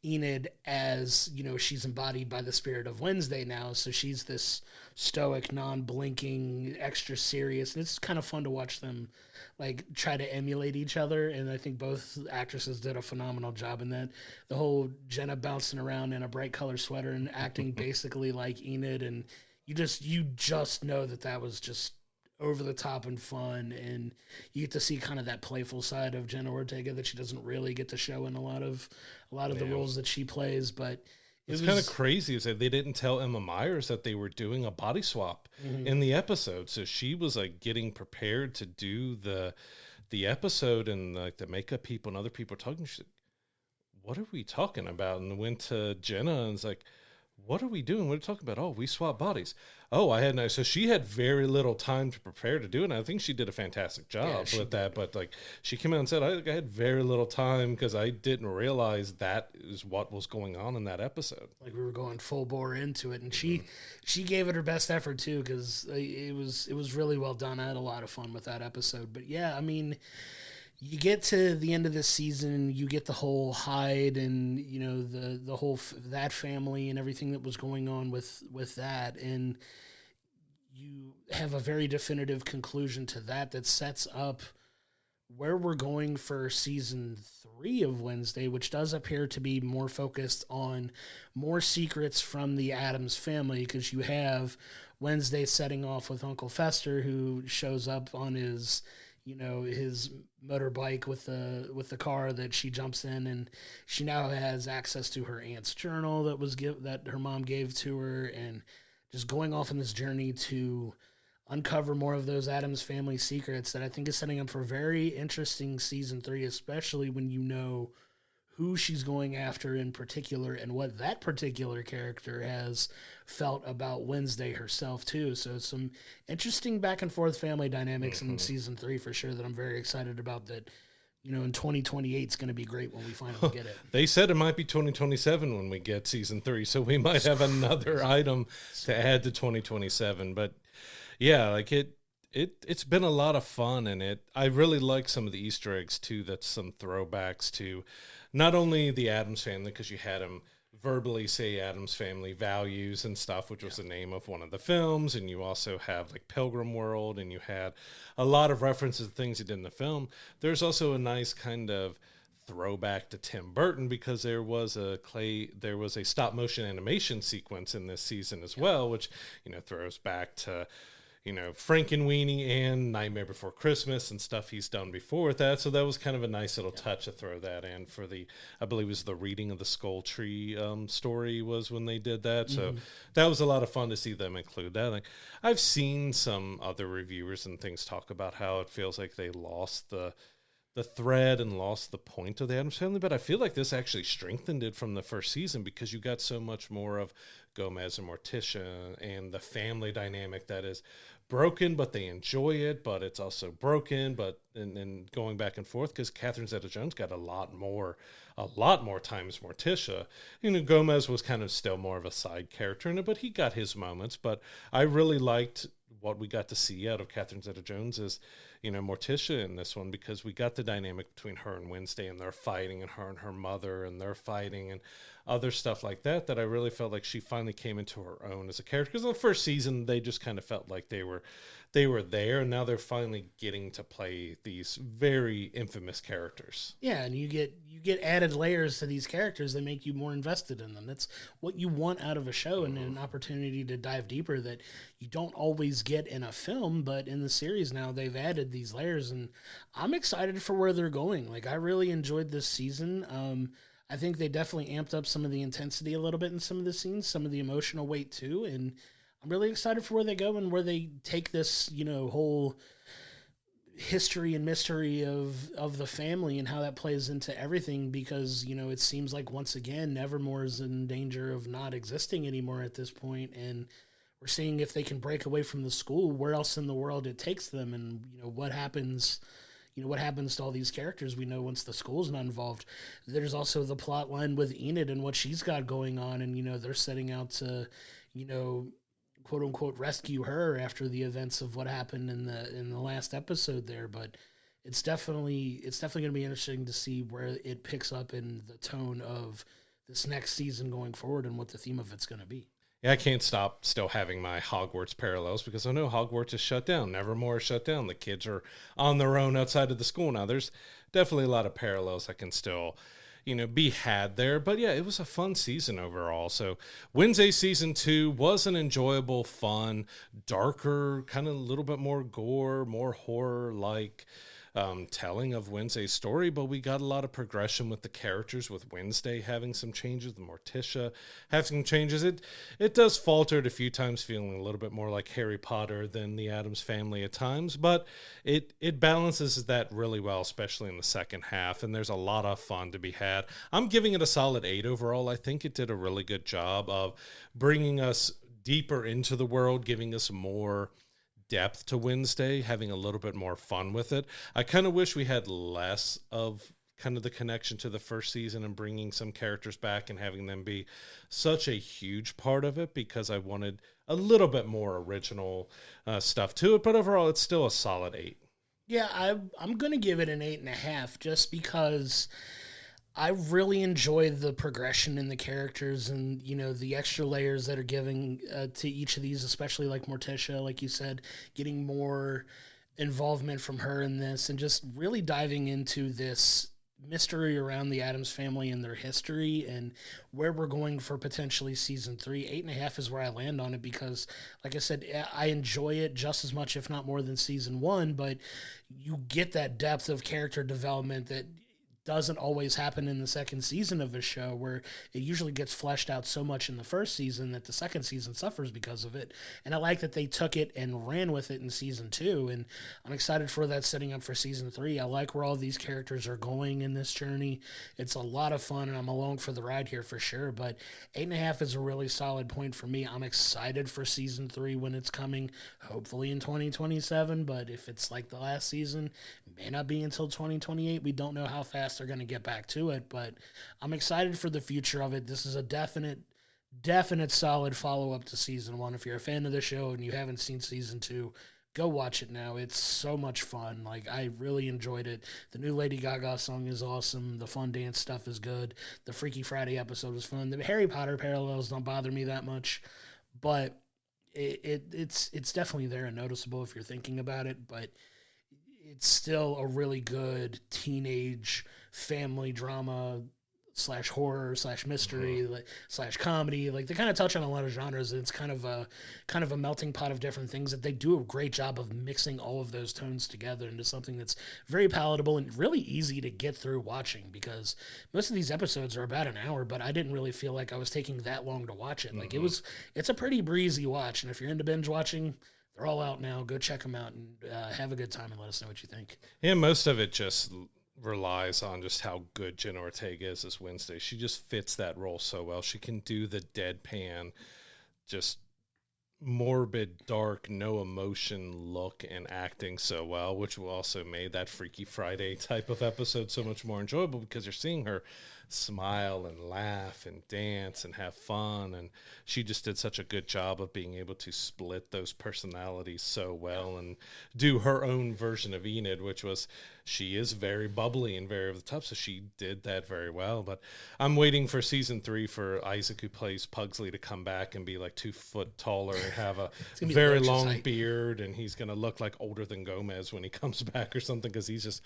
Enid as, you know, she's embodied by the spirit of Wednesday now. So she's this stoic, non-blinking, extra serious. And it's kind of fun to watch them like try to emulate each other. And I think both actresses did a phenomenal job in that. The whole Jenna bouncing around in a bright color sweater and acting basically like Enid. And you just know that was just over the top and fun, and you get to see kind of that playful side of Jenna Ortega that she doesn't really get to show in a lot of the roles that she plays. But it's kind of crazy is that they didn't tell Emma Myers that they were doing a body swap in the episode. So she was like getting prepared to do the episode, and like the makeup people and other people talking. She's like, "What are we talking about?" And went to Jenna and was like, "What are we doing? What are we talking about? Oh, we swap bodies. Oh, I had no." So she had very little time to prepare to do it. And I think she did a fantastic job with that. But like, she came out and said, I had very little time because I didn't realize that is what was going on in that episode. Like, we were going full bore into it, and she gave it her best effort too, because it was really well done. I had a lot of fun with that episode. But yeah, I mean, you get to the end of this season, you get the whole Hyde and, you know, the whole that family and everything that was going on with that, and you have a very definitive conclusion to that sets up where we're going for season 3 of Wednesday, which does appear to be more focused on more secrets from the Addams family, because you have Wednesday setting off with Uncle Fester, who shows up on his motorbike with the car that she jumps in, and she now has access to her aunt's journal that her mom gave to her, and just going off on this journey to uncover more of those Addams family secrets that I think is setting up for a very interesting season 3, especially when you know who she's going after in particular and what that particular character has felt about Wednesday herself too. So some interesting back and forth family dynamics in season 3 for sure that I'm very excited about, that, you know, in 2028 is going to be great when we finally get it. They said it might be 2027 when we get season 3, so we might have another item to add to 2027. But yeah, like it's been a lot of fun, and I really like some of the Easter eggs too. That's some throwbacks to not only the Addams family, because you had him verbally say Addams Family Values and stuff, which was the name of one of the films, and you also have like Pilgrim World, and you had a lot of references to things he did in the film. There's also a nice kind of throwback to Tim Burton, because there was a stop motion animation sequence in this season as well, which, you know, throws back to, you know, Frankenweenie and Nightmare Before Christmas and stuff he's done before with that. So that was kind of a nice little touch to throw that in for I believe it was the Reading of the Skull Tree story was when they did that. So that was a lot of fun to see them include that. Like, I've seen some other reviewers and things talk about how it feels like they lost the thread and lost the point of the Addams Family, but I feel like this actually strengthened it from the first season, because you got so much more of Gomez and Morticia and the family dynamic that is broken, but they enjoy it, but it's also broken, and going back and forth, because Catherine Zeta-Jones got a lot more time as Morticia. You know, Gomez was kind of still more of a side character in it, but he got his moments. But I really liked what we got to see out of Catherine Zeta-Jones is, Morticia in this one, because we got the dynamic between her and Wednesday, and they're fighting, and her mother, and they're fighting, and other stuff like that I really felt like she finally came into her own as a character. Because in the first season, they just kind of felt like they were there, and now they're finally getting to play these very infamous characters. Yeah, and you get added layers to these characters that make you more invested in them. That's what you want out of a show, and an opportunity to dive deeper that you don't always get in a film, but in the series now they've added these layers, and I'm excited for where they're going. Like, I really enjoyed this season. I think they definitely amped up some of the intensity a little bit in some of the scenes, some of the emotional weight too, and I'm really excited for where they go and where they take this, whole history and mystery of the family and how that plays into everything, because, it seems like once again, Nevermore is in danger of not existing anymore at this point, and we're seeing if they can break away from the school, where else in the world it takes them, and, what happens to all these characters we know once the school's not involved. There's also the plot line with Enid and what she's got going on, and, they're setting out to, quote unquote rescue her after the events of what happened in the last episode there. But it's definitely going to be interesting to see where it picks up in the tone of this next season going forward and what the theme of it's going to be. Yeah, I can't stop still having my Hogwarts parallels, because I know Hogwarts is shut down. Nevermore is shut down. The kids are on their own outside of the school now. There's definitely a lot of parallels that can still be had there. But yeah, it was a fun season overall. So Wednesday season 2 was an enjoyable, fun, darker, kind of a little bit more gore, more horror-like telling of Wednesday's story, but we got a lot of progression with the characters, with Wednesday having some changes, the Morticia having changes. It does falter a few times, feeling a little bit more like Harry Potter than the Addams Family at times, but it balances that really well, especially in the second half, and there's a lot of fun to be had. I'm giving it a solid 8 overall. I think it did a really good job of bringing us deeper into the world, giving us more depth to Wednesday, having a little bit more fun with it. I kind of wish we had less of kind of the connection to the first season and bringing some characters back and having them be such a huge part of it, because I wanted a little bit more original stuff to it. But overall, it's still a solid 8. Yeah, I'm going to give it an 8.5 just because I really enjoyed the progression in the characters and, the extra layers that are giving to each of these, especially like Morticia, like you said, getting more involvement from her in this and just really diving into this mystery around the Addams family and their history and where we're going for potentially season 3. 8.5 is where I land on it because, like I said, I enjoy it just as much, if not more, than season 1, but you get that depth of character development that doesn't always happen in the second season of a show, where it usually gets fleshed out so much in the first season that the second season suffers because of it. And I like that they took it and ran with it in season 2, and I'm excited for that setting up for season 3. I like where all these characters are going in this journey. It's a lot of fun, and I'm along for the ride here for sure, but 8.5 is a really solid point for me. I'm excited for season 3 when it's coming, hopefully in 2027, but if it's like the last season, it may not be until 2028. We don't know how fast they're going to get back to it, but I'm excited for the future of it. This is a definite solid follow-up to season 1. If you're a fan of the show and you haven't seen season 2, go watch it now. It's so much fun. Like, I really enjoyed it. The new Lady Gaga song is awesome. The fun dance stuff is good. The Freaky Friday episode was fun. The Harry Potter parallels don't bother me that much, but it's definitely there and noticeable if you're thinking about it, but it's still a really good teenage family drama / horror / mystery / comedy. Like, they kind of touch on a lot of genres, and it's kind of a melting pot of different things that they do a great job of mixing all of those tones together into something that's very palatable and really easy to get through watching, because most of these episodes are about an hour, but I didn't really feel like I was taking that long to watch it. Like, it's a pretty breezy watch, and if you're into binge watching, they're all out now. Go check them out and have a good time and let us know what you think. Yeah, most of it just relies on just how good Jenna Ortega is as Wednesday. She just fits that role so well. She can do the deadpan, just morbid, dark, no emotion look and acting so well, which also made that Freaky Friday type of episode so much more enjoyable because you're seeing her smile and laugh and dance and have fun, and she just did such a good job of being able to split those personalities so well and do her own version of Enid, which was, she is very bubbly and very over the top, so she did that very well. But I'm waiting for season 3 for Isaac, who plays Pugsley, to come back and be like 2 foot taller and have a very long beard, and he's going to look like older than Gomez when he comes back or something, because he's just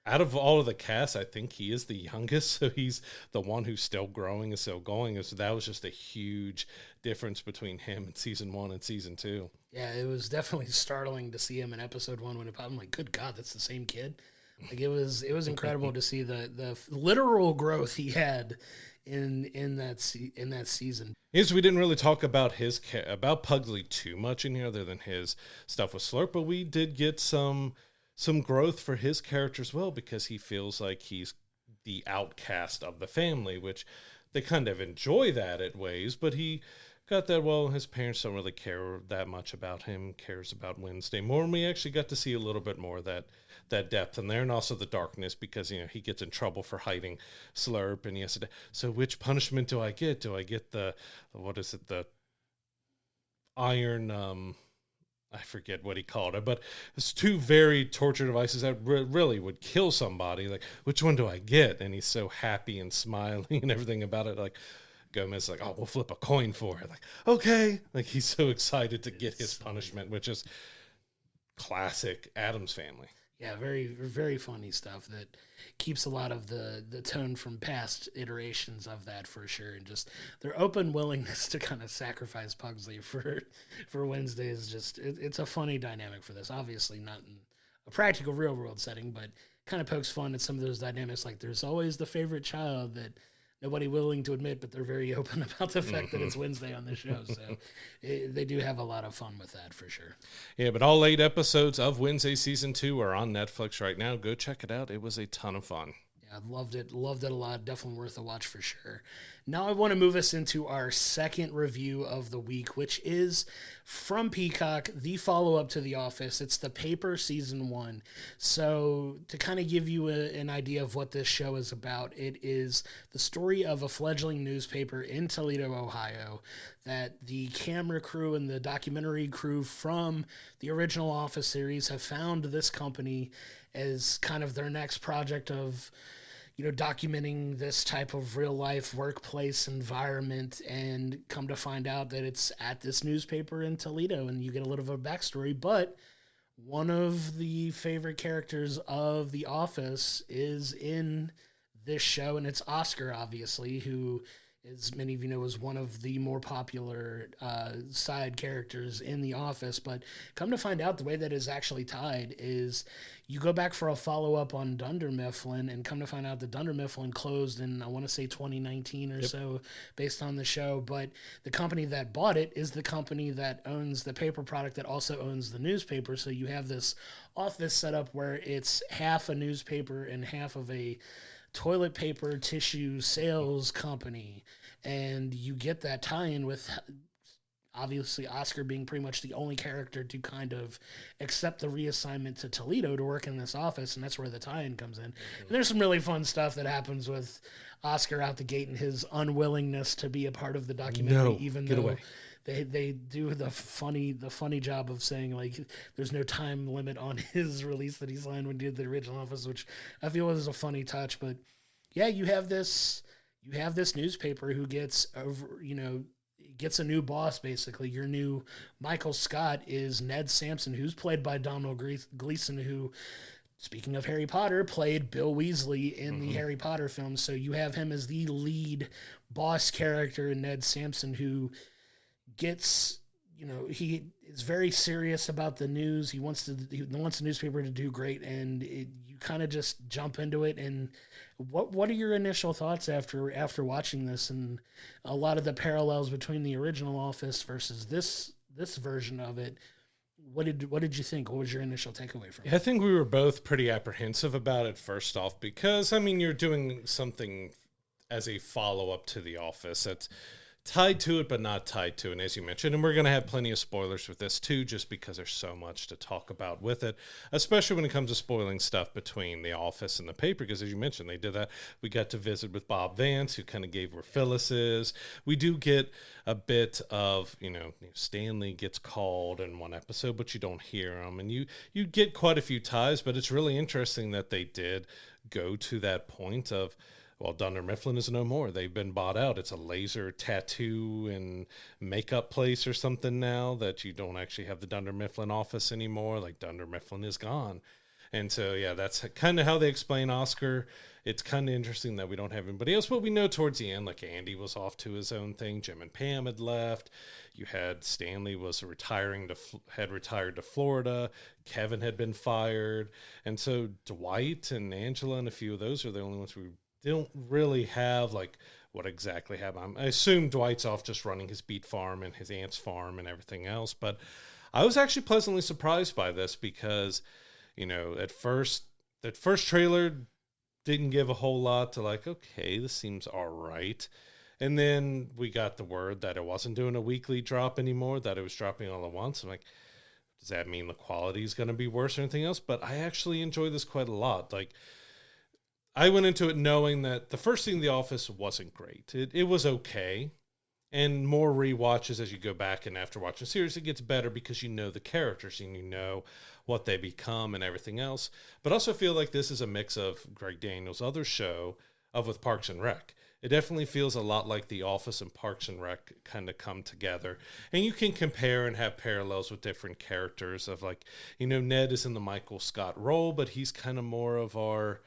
out of all of the cast, I think he is the youngest, so he's the one who's still growing and still going. And so that was just a huge difference between him in season 1 and season 2. Yeah, it was definitely startling to see him in episode 1 when I'm like, good God, that's the same kid. Like, it was incredible to see the literal growth he had in that season. Yes, we didn't really talk about about Pugsley too much in here, other than his stuff with Slurp, but we did get some growth for his character as well, because he feels like he's the outcast of the family, which they kind of enjoy that at ways, but he got that, well, his parents don't really care that much about him, cares about Wednesday more, and we actually got to see a little bit more of that depth in there, and also the darkness, because, you know, he gets in trouble for hiding Slurp, and he has to, so which punishment do I get? Do I get the iron, I forget what he called it, but it's 2 very torture devices that really would kill somebody. Like, which one do I get? And he's so happy and smiling and everything about it. Like, Gomez is like, oh, we'll flip a coin for it. Like, okay. Like, he's so excited to get his punishment, which is classic Addams Family. Yeah, very, very funny stuff that keeps a lot of the tone from past iterations of that, for sure. And just their open willingness to kind of sacrifice Pugsley for Wednesday is just, it's a funny dynamic for this. Obviously not in a practical real world setting, but kind of pokes fun at some of those dynamics. Like, there's always the favorite child that nobody willing to admit, but they're very open about the fact that it's Wednesday on the show. So they do have a lot of fun with that, for sure. Yeah, but all 8 episodes of Wednesday Season 2 are on Netflix right now. Go check it out. It was a ton of fun. Yeah, I loved it a lot. Definitely worth a watch for sure. Now I want to move us into our second review of the week, which is from Peacock, the follow-up to The Office. It's The Paper Season 1. So to kind of give you an idea of what this show is about, it is the story of a fledgling newspaper in Toledo, Ohio, that the camera crew and the documentary crew from the original Office series have found this company as kind of their next project of, you know, documenting this type of real life workplace environment, and come to find out that it's at this newspaper in Toledo, and you get a little bit of a backstory. But one of the favorite characters of The Office is in this show, and it's Oscar, obviously, who, as many of you know, is one of the more popular side characters in The Office. But come to find out, the way that is actually tied is you go back for a follow-up on Dunder Mifflin, and come to find out that Dunder Mifflin closed in, I want to say, 2019 or so, based on the show. But the company that bought it is the company that owns the paper product that also owns the newspaper. So you have this office setup where it's half a newspaper and half of a toilet paper tissue sales company, and you get that tie-in with obviously Oscar being pretty much the only character to kind of accept the reassignment to Toledo to work in this office, and that's where the tie-in comes in. And there's some really fun stuff that happens with Oscar out the gate and his unwillingness to be a part of the documentary, even though they do the funny job of saying, like, there's no time limit on his release that he signed when he did the original Office, which I feel was a funny touch. But yeah, you have this newspaper who gets a new boss. Basically, your new Michael Scott is Ned Sampson, who's played by Donald Gleason, who, speaking of Harry Potter, played Bill Weasley in the Harry Potter films. So you have him as the lead boss character in Ned Sampson, who gets, he is very serious about the news. He wants the newspaper to do great, and you kind of just jump into it. And what are your initial thoughts after watching this, and a lot of the parallels between the original Office versus this version of it? What did you think? What was your initial takeaway from it? I think we were both pretty apprehensive about it, first off, because, you're doing something as a follow-up to The Office. That's tied to it, but not tied to it, and as you mentioned. And we're going to have plenty of spoilers with this, too, just because there's so much to talk about with it, especially when it comes to spoiling stuff between The Office and the paper, because as you mentioned, they did that. We got to visit with Bob Vance, who kind of gave where Phyllis is. We do get a bit of, Stanley gets called in one episode, but you don't hear him, and you get quite a few ties, but it's really interesting that they did go to that point of, well, Dunder Mifflin is no more. They've been bought out. It's a laser tattoo and makeup place or something now, that you don't actually have the Dunder Mifflin office anymore. Like, Dunder Mifflin is gone. And so, yeah, that's kind of how they explain Oscar. It's kind of interesting that we don't have anybody else, but we know towards the end, like, Andy was off to his own thing. Jim and Pam had left. You had Stanley was had retired to Florida. Kevin had been fired. And so Dwight and Angela and a few of those are the only ones we don't really have, like, what exactly happened. I assume Dwight's off just running his beet farm and his aunt's farm and everything else. But I was actually pleasantly surprised by this because, at first, that first trailer didn't give a whole lot to, like, okay, this seems all right. And then we got the word that it wasn't doing a weekly drop anymore, that it was dropping all at once. I'm like, does that mean the quality is going to be worse or anything else? But I actually enjoy this quite a lot. Like, I went into it knowing that the first season of The Office wasn't great. It was okay. And more rewatches as you go back, and after watching the series, it gets better because you know the characters and you know what they become and everything else. But I also feel like this is a mix of Greg Daniels' other show with Parks and Rec. It definitely feels a lot like The Office and Parks and Rec kind of come together. And you can compare and have parallels with different characters of, like, Ned is in the Michael Scott role, but he's kind of more of our,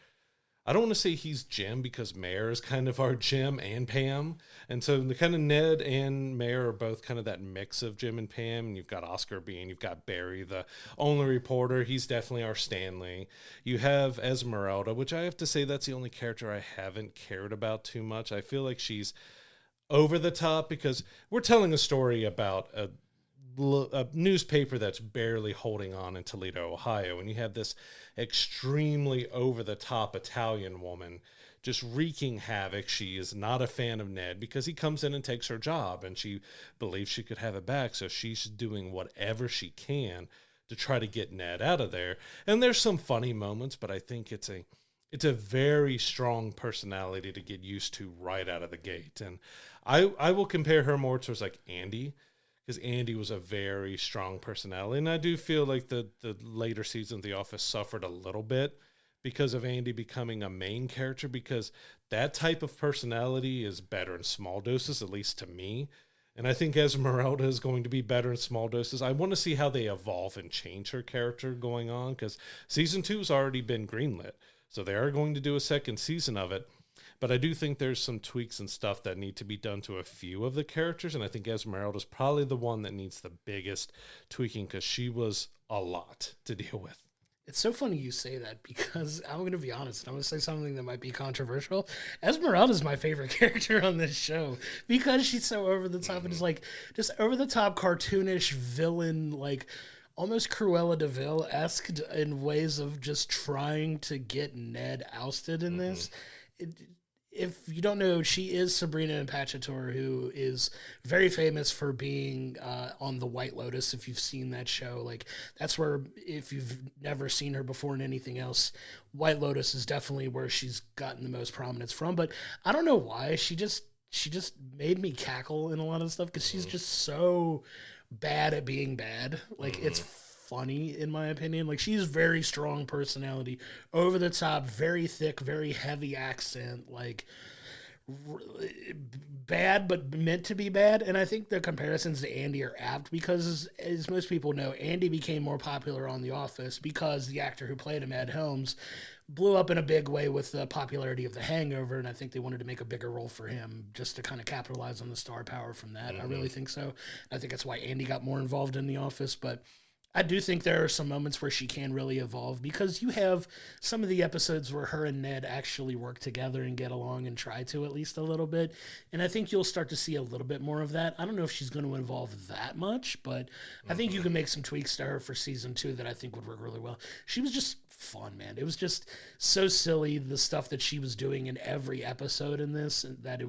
I don't want to say he's Jim, because Mayor is kind of our Jim and Pam. And so the kind of Ned and Mayor are both kind of that mix of Jim and Pam. And you've got Oscar you've got Barry, the only reporter. He's definitely our Stanley. You have Esmeralda, which I have to say that's the only character I haven't cared about too much. I feel like she's over the top because we're telling a story about a newspaper that's barely holding on in Toledo, Ohio, and you have this extremely over-the-top Italian woman just wreaking havoc. She is not a fan of Ned because he comes in and takes her job, and she believes she could have it back, so she's doing whatever she can to try to get Ned out of there. And there's some funny moments, but I think it's a very strong personality to get used to right out of the gate. And I will compare her more towards, like, Andy, because Andy was a very strong personality. And I do feel like the later season of The Office suffered a little bit because of Andy becoming a main character, because that type of personality is better in small doses, at least to me. And I think Esmeralda is going to be better in small doses. I want to see how they evolve and change her character going on, because season 2 has already been greenlit. So they are going to do a second season of it. But I do think there's some tweaks and stuff that need to be done to a few of the characters. And I think Esmeralda is probably the one that needs the biggest tweaking, because she was a lot to deal with. It's so funny you say that, because I'm going to be honest. I'm going to say something that might be controversial. Esmeralda is my favorite character on this show because she's so over the top. And it's like just over the top, cartoonish villain, like almost Cruella de Vil-esque in ways of just trying to get Ned ousted in this. If you don't know, she is Sabrina Impacciator, who is very famous for being on The White Lotus. If you've seen that show, like, that's where, if you've never seen her before in anything else, White Lotus is definitely where she's gotten the most prominence from. But I don't know why, she just made me cackle in a lot of stuff, because she's just so bad at being bad. Like, it's funny, in my opinion. Like, she's very strong personality, over the top, very thick, very heavy accent, like bad but meant to be bad. And I think the comparisons to Andy are apt, because as most people know, Andy became more popular on The Office because the actor who played him, Ed Helms, blew up in a big way with the popularity of The Hangover, and I think they wanted to make a bigger role for him just to kind of capitalize on the star power from that. I really think so. I think that's why Andy got more involved in The Office. But I do think there are some moments where she can really evolve because you have some of the episodes where her and Ned actually work together and get along and try to at least a little bit. And I think you'll start to see a little bit more of that. I don't know if she's going to evolve that much, but I think you can make some tweaks to her for season 2 that I think would work really well. She was just fun, man. It was just so silly, the stuff that she was doing in every episode in this, that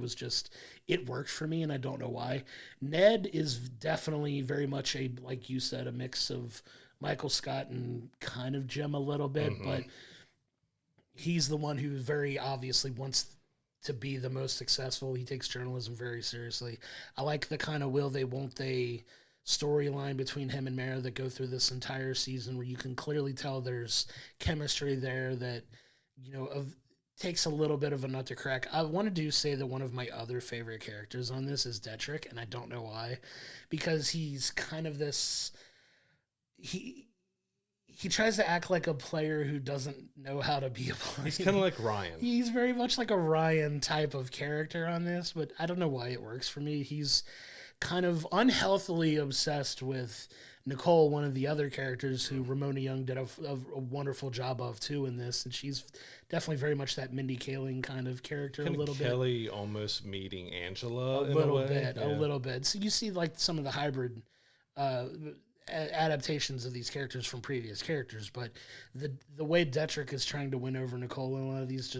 it worked for me, and I don't know why. Ned is definitely very much like you said, a mix of Michael Scott and kind of Jim a little bit, but he's the one who very obviously wants to be the most successful. He takes journalism very seriously. I like the kind of will they, won't they storyline between him and Mara that go through this entire season, where you can clearly tell there's chemistry there that, takes a little bit of a nut to crack. I wanted to say that one of my other favorite characters on this is Detrick, and I don't know why, because he's kind of this, he tries to act like a player who doesn't know how to be a player. He's kind of like Ryan. He's very much like a Ryan type of character on this, but I don't know why it works for me. He's kind of unhealthily obsessed with Nicole, one of the other characters who Ramona Young did a wonderful job of too in this, and she's definitely very much that Mindy Kaling kind of character. Kind a little of bit. Kelly almost meeting Angela A little bit. So you see like some of the hybrid adaptations of these characters from previous characters, but the way Detrick is trying to win over Nicole in a lot of these, it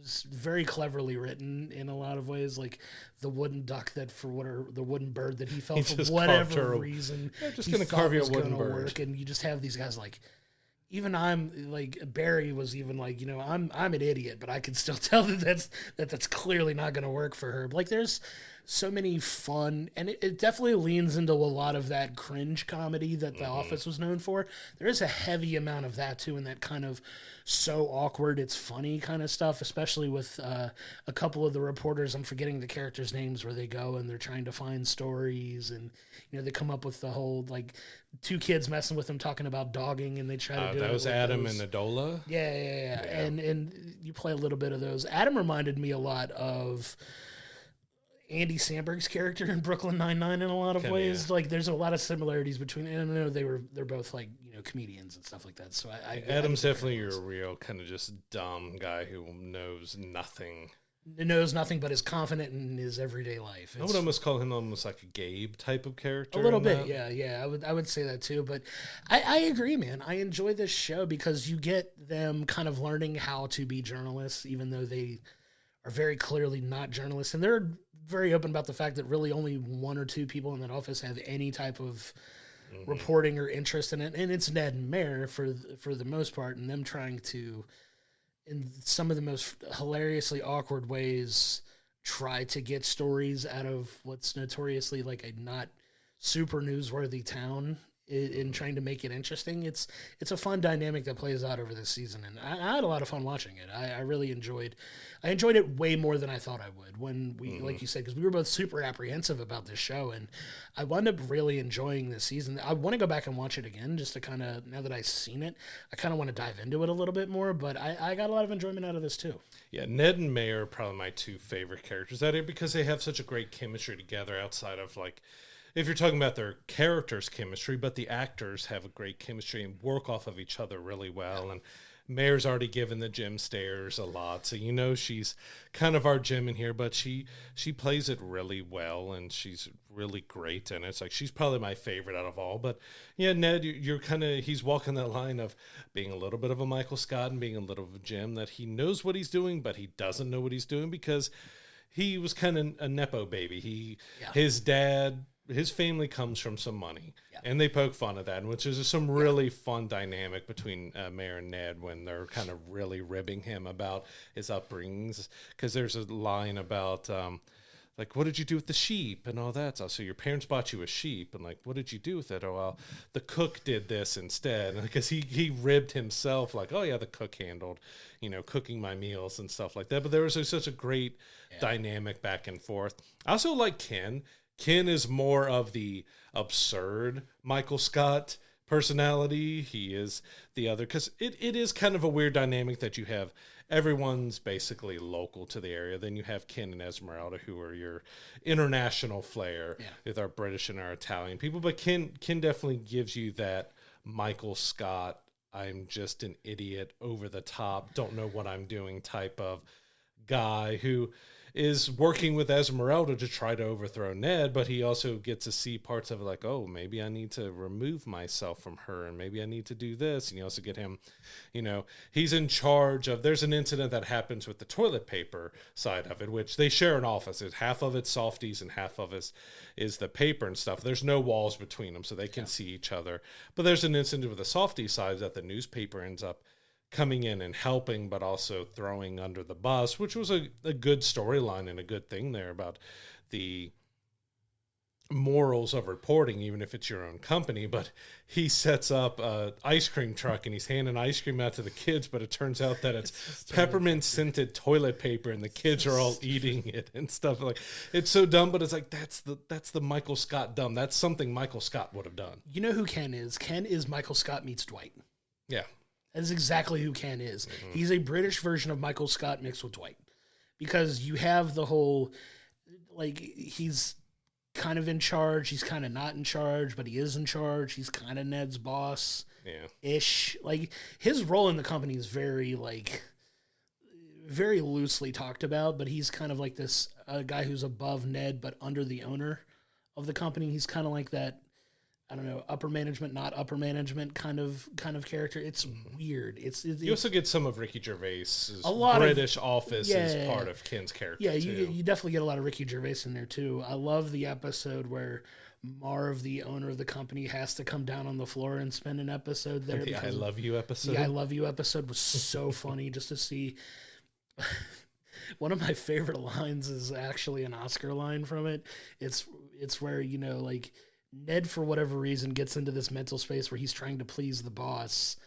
was very cleverly written in a lot of ways. Like the wooden duck the wooden bird that he felt for whatever reason, just gonna carve you a wooden bird. Work, and you just have these guys like. Even I'm like Barry was even like, I'm an idiot, but I can still tell that's clearly not going to work for her. Like there's so many fun, and it definitely leans into a lot of that cringe comedy that The Office was known for. There is a heavy amount of that too, and that kind of so awkward it's funny kind of stuff, especially with a couple of the reporters. I'm forgetting the characters' names, where they go and they're trying to find stories, and they come up with the whole like two kids messing with them talking about dogging, and they try to do that it was Adam and Adola. Yeah. And you play a little bit of those. Adam reminded me a lot of Andy Samberg's character in Brooklyn Nine-Nine in a lot of ways. Yeah. Like there's a lot of similarities between, and I know they're both like comedians and stuff like that. So Adam's definitely your real kind of just dumb guy who knows nothing. Knows nothing but is confident in his everyday life. I would almost call him almost like a Gabe type of character. A little bit, yeah. I would say that too. But I agree, man. I enjoy this show because you get them kind of learning how to be journalists, even though they are very clearly not journalists. And they're very open about the fact that really only one or two people in that office have any type of reporting or interest in it. And it's Ned and Mare for the most part, and them trying to, in some of the most hilariously awkward ways, try to get stories out of what's notoriously like a not super newsworthy town in trying to make it interesting. It's a fun dynamic that plays out over this season, and I had a lot of fun watching it. I really enjoyed it way more than I thought I would when we, like you said, because we were both super apprehensive about this show, and I wound up really enjoying this season. I want to go back and watch it again just to kind of, now that I've seen it, I kind of want to dive into it a little bit more, but I got a lot of enjoyment out of this too. Yeah, Ned and May are probably my two favorite characters out here because they have such a great chemistry together outside of like, if you're talking about their characters' chemistry, but the actors have a great chemistry and work off of each other really well. And Mayor's already given the Jim stares a lot, so she's kind of our Jim in here, but she plays it really well, and she's really great, and it's like she's probably my favorite out of all. But yeah, Ned, you're kind of, he's walking that line of being a little bit of a Michael Scott and being a little of a Jim, that he knows what he's doing, but he doesn't know what he's doing because he was kind of a Nepo baby. His dad, his family comes from some money, and they poke fun at that, which is some really fun dynamic between Mayor and Ned when they're kind of really ribbing him about his upbringings, because there's a line about like, what did you do with the sheep and all that? So your parents bought you a sheep, and like, what did you do with it? Oh, well, the cook did this instead, because he ribbed himself like, oh yeah, the cook handled, cooking my meals and stuff like that. But there was such a great dynamic back and forth. I also like Ken. Ken is more of the absurd Michael Scott personality. He is the other, because it is kind of a weird dynamic that you have everyone's basically local to the area. Then you have Ken and Esmeralda, who are your international flair with our British and our Italian people. But Ken definitely gives you that Michael Scott, I'm just an idiot, over the top, don't know what I'm doing type of guy who is working with Esmeralda to try to overthrow Ned, but he also gets to see parts of it like, oh, maybe I need to remove myself from her, and maybe I need to do this. And you also get him, he's in charge of, there's an incident that happens with the toilet paper side of it, which they share an office. Half of it's softies and half of it is the paper and stuff. There's no walls between them, so they can see each other. But there's an incident with the softie side that the newspaper ends up coming in and helping, but also throwing under the bus, which was a good storyline and a good thing there about the morals of reporting, even if it's your own company. But he sets up an ice cream truck and he's handing ice cream out to the kids, but it turns out that it's peppermint scented toilet paper and the kids are all eating it and stuff. Like, it's so dumb, but it's like, that's the Michael Scott dumb. That's something Michael Scott would have done. You know who Ken is? Ken is Michael Scott meets Dwight. Yeah. That is exactly who Ken is. Mm-hmm. He's a British version of Michael Scott mixed with Dwight. Because you have the whole, like, he's kind of in charge, he's kind of not in charge, but he is in charge. He's kind of Ned's boss. Ish. Like, his role in the company is very loosely talked about, but he's kind of like this guy who's above Ned, but under the owner of the company. He's kind of like that, I don't know, upper management, not upper management kind of character. It's weird. You also get some of Ricky Gervais's British office as part of Ken's character. Yeah, you definitely get a lot of Ricky Gervais in there too. I love the episode where Marv, the owner of the company, has to come down on the floor and spend an episode there. The I Love You episode. The I Love You episode was so funny just to see. One of my favorite lines is actually an Oscar line from it. It's where, Ned, for whatever reason, gets into this mental space where he's trying to please the boss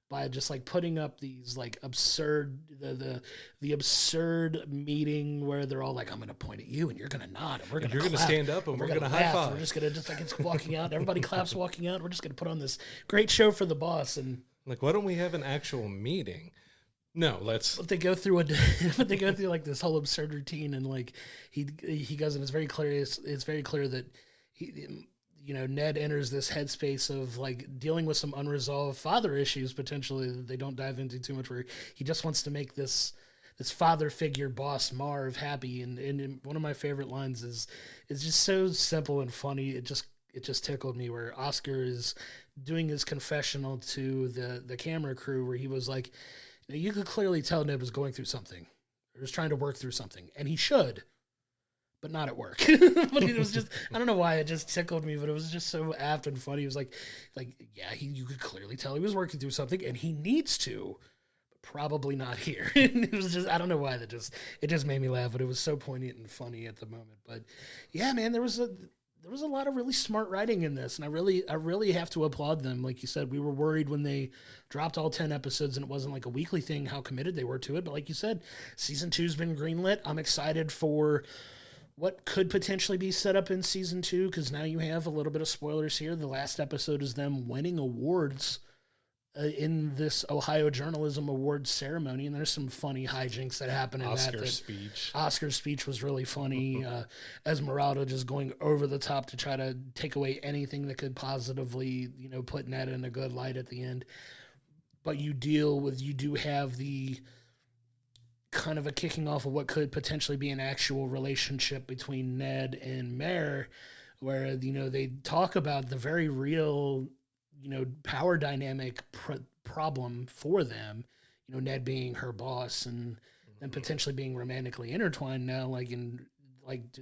by just putting up these absurd the absurd meeting where they're all like, I'm gonna point at you and you're gonna nod and you're gonna stand up and we're gonna high five. We're just gonna it's walking out. Everybody claps walking out. We're just gonna put on this great show for the boss. And why don't we have an actual meeting? No, let's. But they go through this whole absurd routine, and he goes, and it's very clear. It's very clear that Ned enters this headspace of dealing with some unresolved father issues potentially that they don't dive into too much, where he just wants to make this father figure boss Marv happy. And one of my favorite lines is just so simple and funny. It just tickled me, where Oscar is doing his confessional to the camera crew, where he was like, you could clearly tell Ned was going through something, or was trying to work through something, and he should, but not at work. But it was just, I don't know why it just tickled me, but it was just so apt and funny. It was you could clearly tell he was working through something, and he needs to, but probably not here. It was just, I don't know why it just made me laugh, but it was so poignant and funny at the moment. But yeah, man, there was a lot of really smart writing in this, and I really have to applaud them. Like you said, we were worried when they dropped all 10 episodes and it wasn't a weekly thing, how committed they were to it. But like you said, season 2's been greenlit. I'm excited for what could potentially be set up in season 2, because now you have a little bit of spoilers here. The last episode is them winning awards in this Ohio Journalism Awards ceremony, and there's some funny hijinks that happen in Oscar's speech was really funny. Esmeralda just going over the top to try to take away anything that could positively, put Ned in a good light at the end. But you do have the kind of a kicking off of what could potentially be an actual relationship between Ned and Mare, where, they talk about the very real power dynamic problem for them, Ned being her boss and potentially being romantically intertwined now, do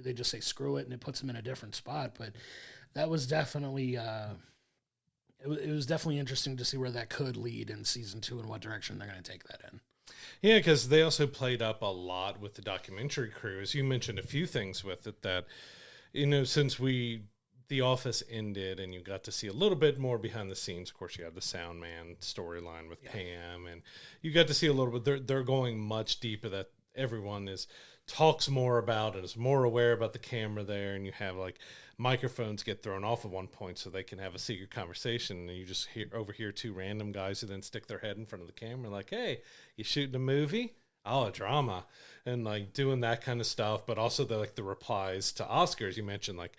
they just say screw it and it puts them in a different spot? But that was definitely, it was definitely interesting to see where that could lead in season 2 and what direction they're going to take that in. Yeah, because they also played up a lot with the documentary crew. As you mentioned a few things with it that, since The Office ended and you got to see a little bit more behind the scenes. Of course, you had the Sound Man storyline with Pam, and you got to see a little bit. They're going much deeper everyone talks more about and is more aware about the camera there, and you have like microphones get thrown off at one point so they can have a secret conversation, and you just overhear two random guys who then stick their head in front of the camera like, hey, you shooting a movie? Oh, a drama. And like doing that kind of stuff, but also the replies to Oscars. You mentioned like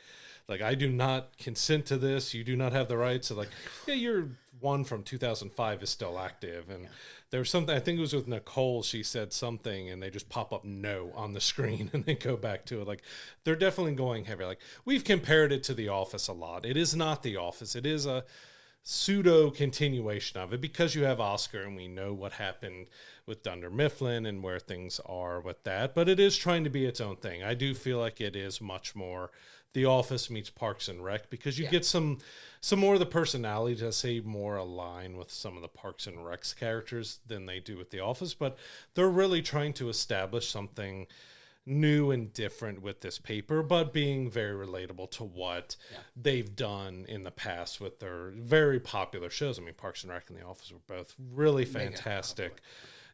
I do not consent to this, you do not have the rights. So like, yeah, your one from 2005 is still active. And there was something, I think it was with Nicole, she said something and they just pop up no on the screen and then go back to it. Like, they're definitely going heavy. Like, we've compared it to The Office a lot. It is not The Office. It is a pseudo continuation of it because you have Oscar and we know what happened with Dunder Mifflin and where things are with that, but it is trying to be its own thing. I do feel like it is much more The Office meets Parks and Rec because you get some more of the personality to say more align with some of the Parks and Rec's characters than they do with The Office, but they're really trying to establish something new and different with this paper, but being very relatable to what they've done in the past with their very popular shows. I mean, Parks and Rec and The Office were both really fantastic,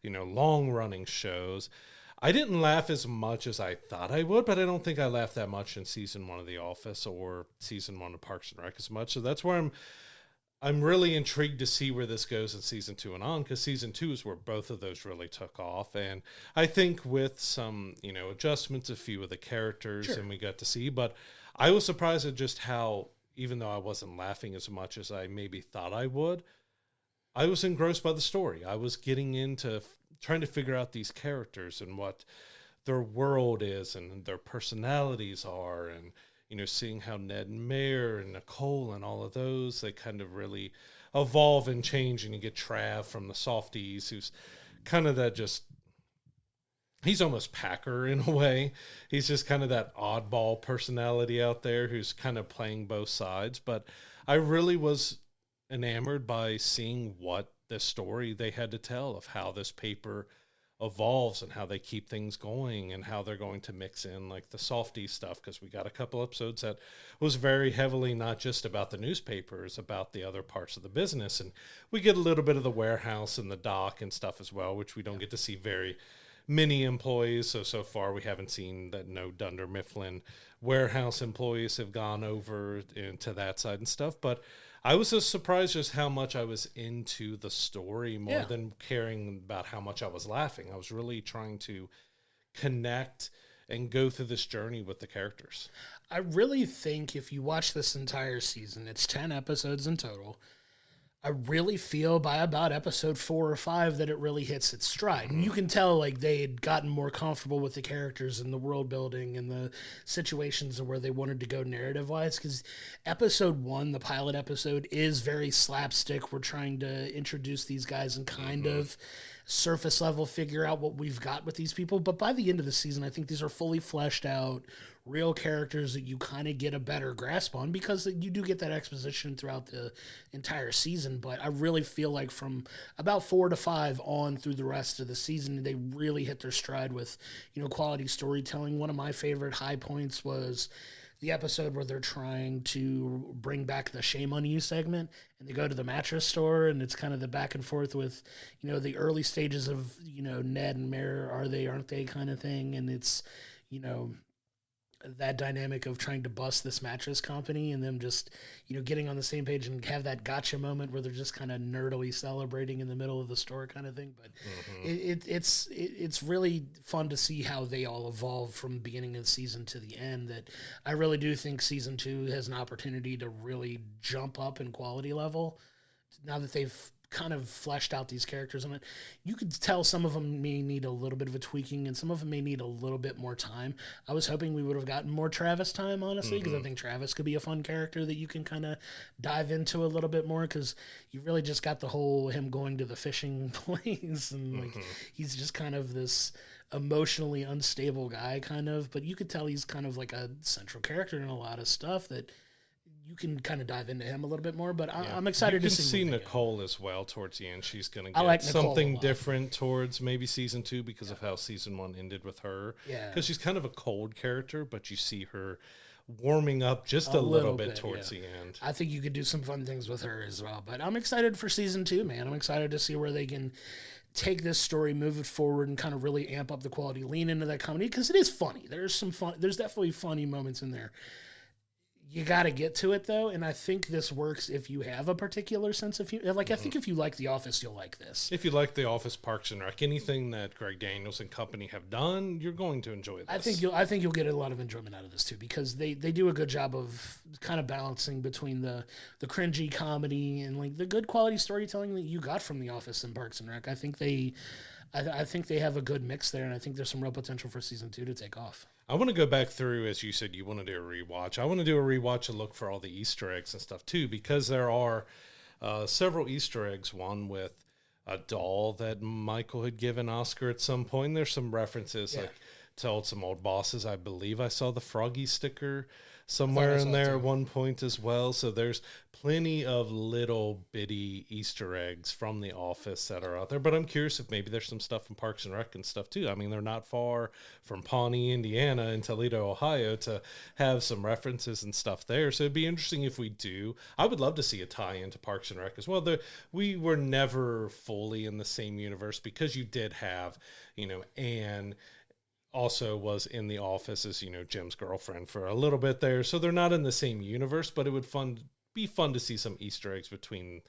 long-running shows. I didn't laugh as much as I thought I would, but I don't think I laughed that much in season 1 of The Office or season 1 of Parks and Rec as much. So that's where I'm really intrigued to see where this goes in season 2 and on, because season 2 is where both of those really took off. And I think with some, adjustments, a few of the characters, and we got to see, but I was surprised at just how, even though I wasn't laughing as much as I maybe thought I would, I was engrossed by the story. I was getting into trying to figure out these characters and what their world is and their personalities are, and seeing how Ned and Mayor and Nicole and all of those, they kind of really evolve and change, and you get Trav from the Softies, who's kind of that he's almost Packer in a way. He's just kind of that oddball personality out there who's kind of playing both sides. But I really was enamored by seeing what the story they had to tell of how this paper evolves and how they keep things going and how they're going to mix in like the softy stuff, because we got a couple episodes that was very heavily not just about the newspapers, about the other parts of the business, and we get a little bit of the warehouse and the dock and stuff as well, which we don't get to see very many employees. So far we haven't seen that. No Dunder Mifflin warehouse employees have gone over into that side and stuff, but I was just surprised just how much I was into the story more than caring about how much I was laughing. I was really trying to connect and go through this journey with the characters. I really think if you watch this entire season, it's 10 episodes in total. I really feel by about episode 4 or 5 that it really hits its stride. And you can tell like they had gotten more comfortable with the characters and the world building and the situations where they wanted to go narrative wise. Because episode 1, the pilot episode, is very slapstick. We're trying to introduce these guys and kind of surface level figure out what we've got with these people. But by the end of the season, I think these are fully fleshed out, real characters that you kind of get a better grasp on, because you do get that exposition throughout the entire season. But I really feel like from about 4 to 5 on through the rest of the season, they really hit their stride with, quality storytelling. One of my favorite high points was the episode where they're trying to bring back the Shame on You segment, and they go to the mattress store, and it's kind of the back and forth with, the early stages of, Ned and Mare, are they, aren't they kind of thing. And it's, that dynamic of trying to bust this mattress company and them just, getting on the same page and have that gotcha moment where they're just kind of nerdily celebrating in the middle of the store kind of thing. But it's really fun to see how they all evolve from the beginning of the season to the end. That I really do think season 2 has an opportunity to really jump up in quality level now that they've kind of fleshed out these characters. And you could tell some of them may need a little bit of a tweaking and some of them may need a little bit more time. I was hoping we would have gotten more Travis time, honestly, because I think Travis could be a fun character that you can kind of dive into a little bit more, because you really just got the whole him going to the fishing place and like he's just kind of this emotionally unstable guy kind of, but you could tell he's kind of like a central character in a lot of stuff that you can kind of dive into him a little bit more. But I'm excited to see Nicole as well towards the end. She's going to get something different towards maybe season 2 because of how season 1 ended with her. Yeah, because she's kind of a cold character, but you see her warming up just a little bit towards the end. I think you could do some fun things with her as well. But I'm excited for season 2, man. I'm excited to see where they can take this story, move it forward, and kind of really amp up the quality, lean into that comedy, because it is funny. There's definitely funny moments in there. You got to get to it, though, and I think this works if you have a particular sense of humor. Like, I think if you like The Office, you'll like this. If you like The Office, Parks and Rec, anything that Greg Daniels and company have done, you're going to enjoy this. I think you'll get a lot of enjoyment out of this, too, because they do a good job of kind of balancing between the cringy comedy and, like, the good quality storytelling that you got from The Office and Parks and Rec. I think they have a good mix there, and I think there's some real potential for season 2 to take off. I want to go back through, as you said, you want to do a rewatch. I want to do a rewatch and look for all the Easter eggs and stuff, too, because there are several Easter eggs, one with a doll that Michael had given Oscar at some point. There's some references, like to some old bosses. I believe I saw the Froggy sticker somewhere in there at one point as well. So there's plenty of little bitty Easter eggs from The Office that are out there. But I'm curious if maybe there's some stuff from Parks and Rec and stuff too. I mean, they're not far from Pawnee, Indiana and Toledo, Ohio to have some references and stuff there. So it'd be interesting if we do. I would love to see a tie into Parks and Rec as well. We were never fully in the same universe because you did have, Anne also was in The Office as, Jim's girlfriend for a little bit there. So they're not in the same universe, but it would be fun to see some Easter eggs between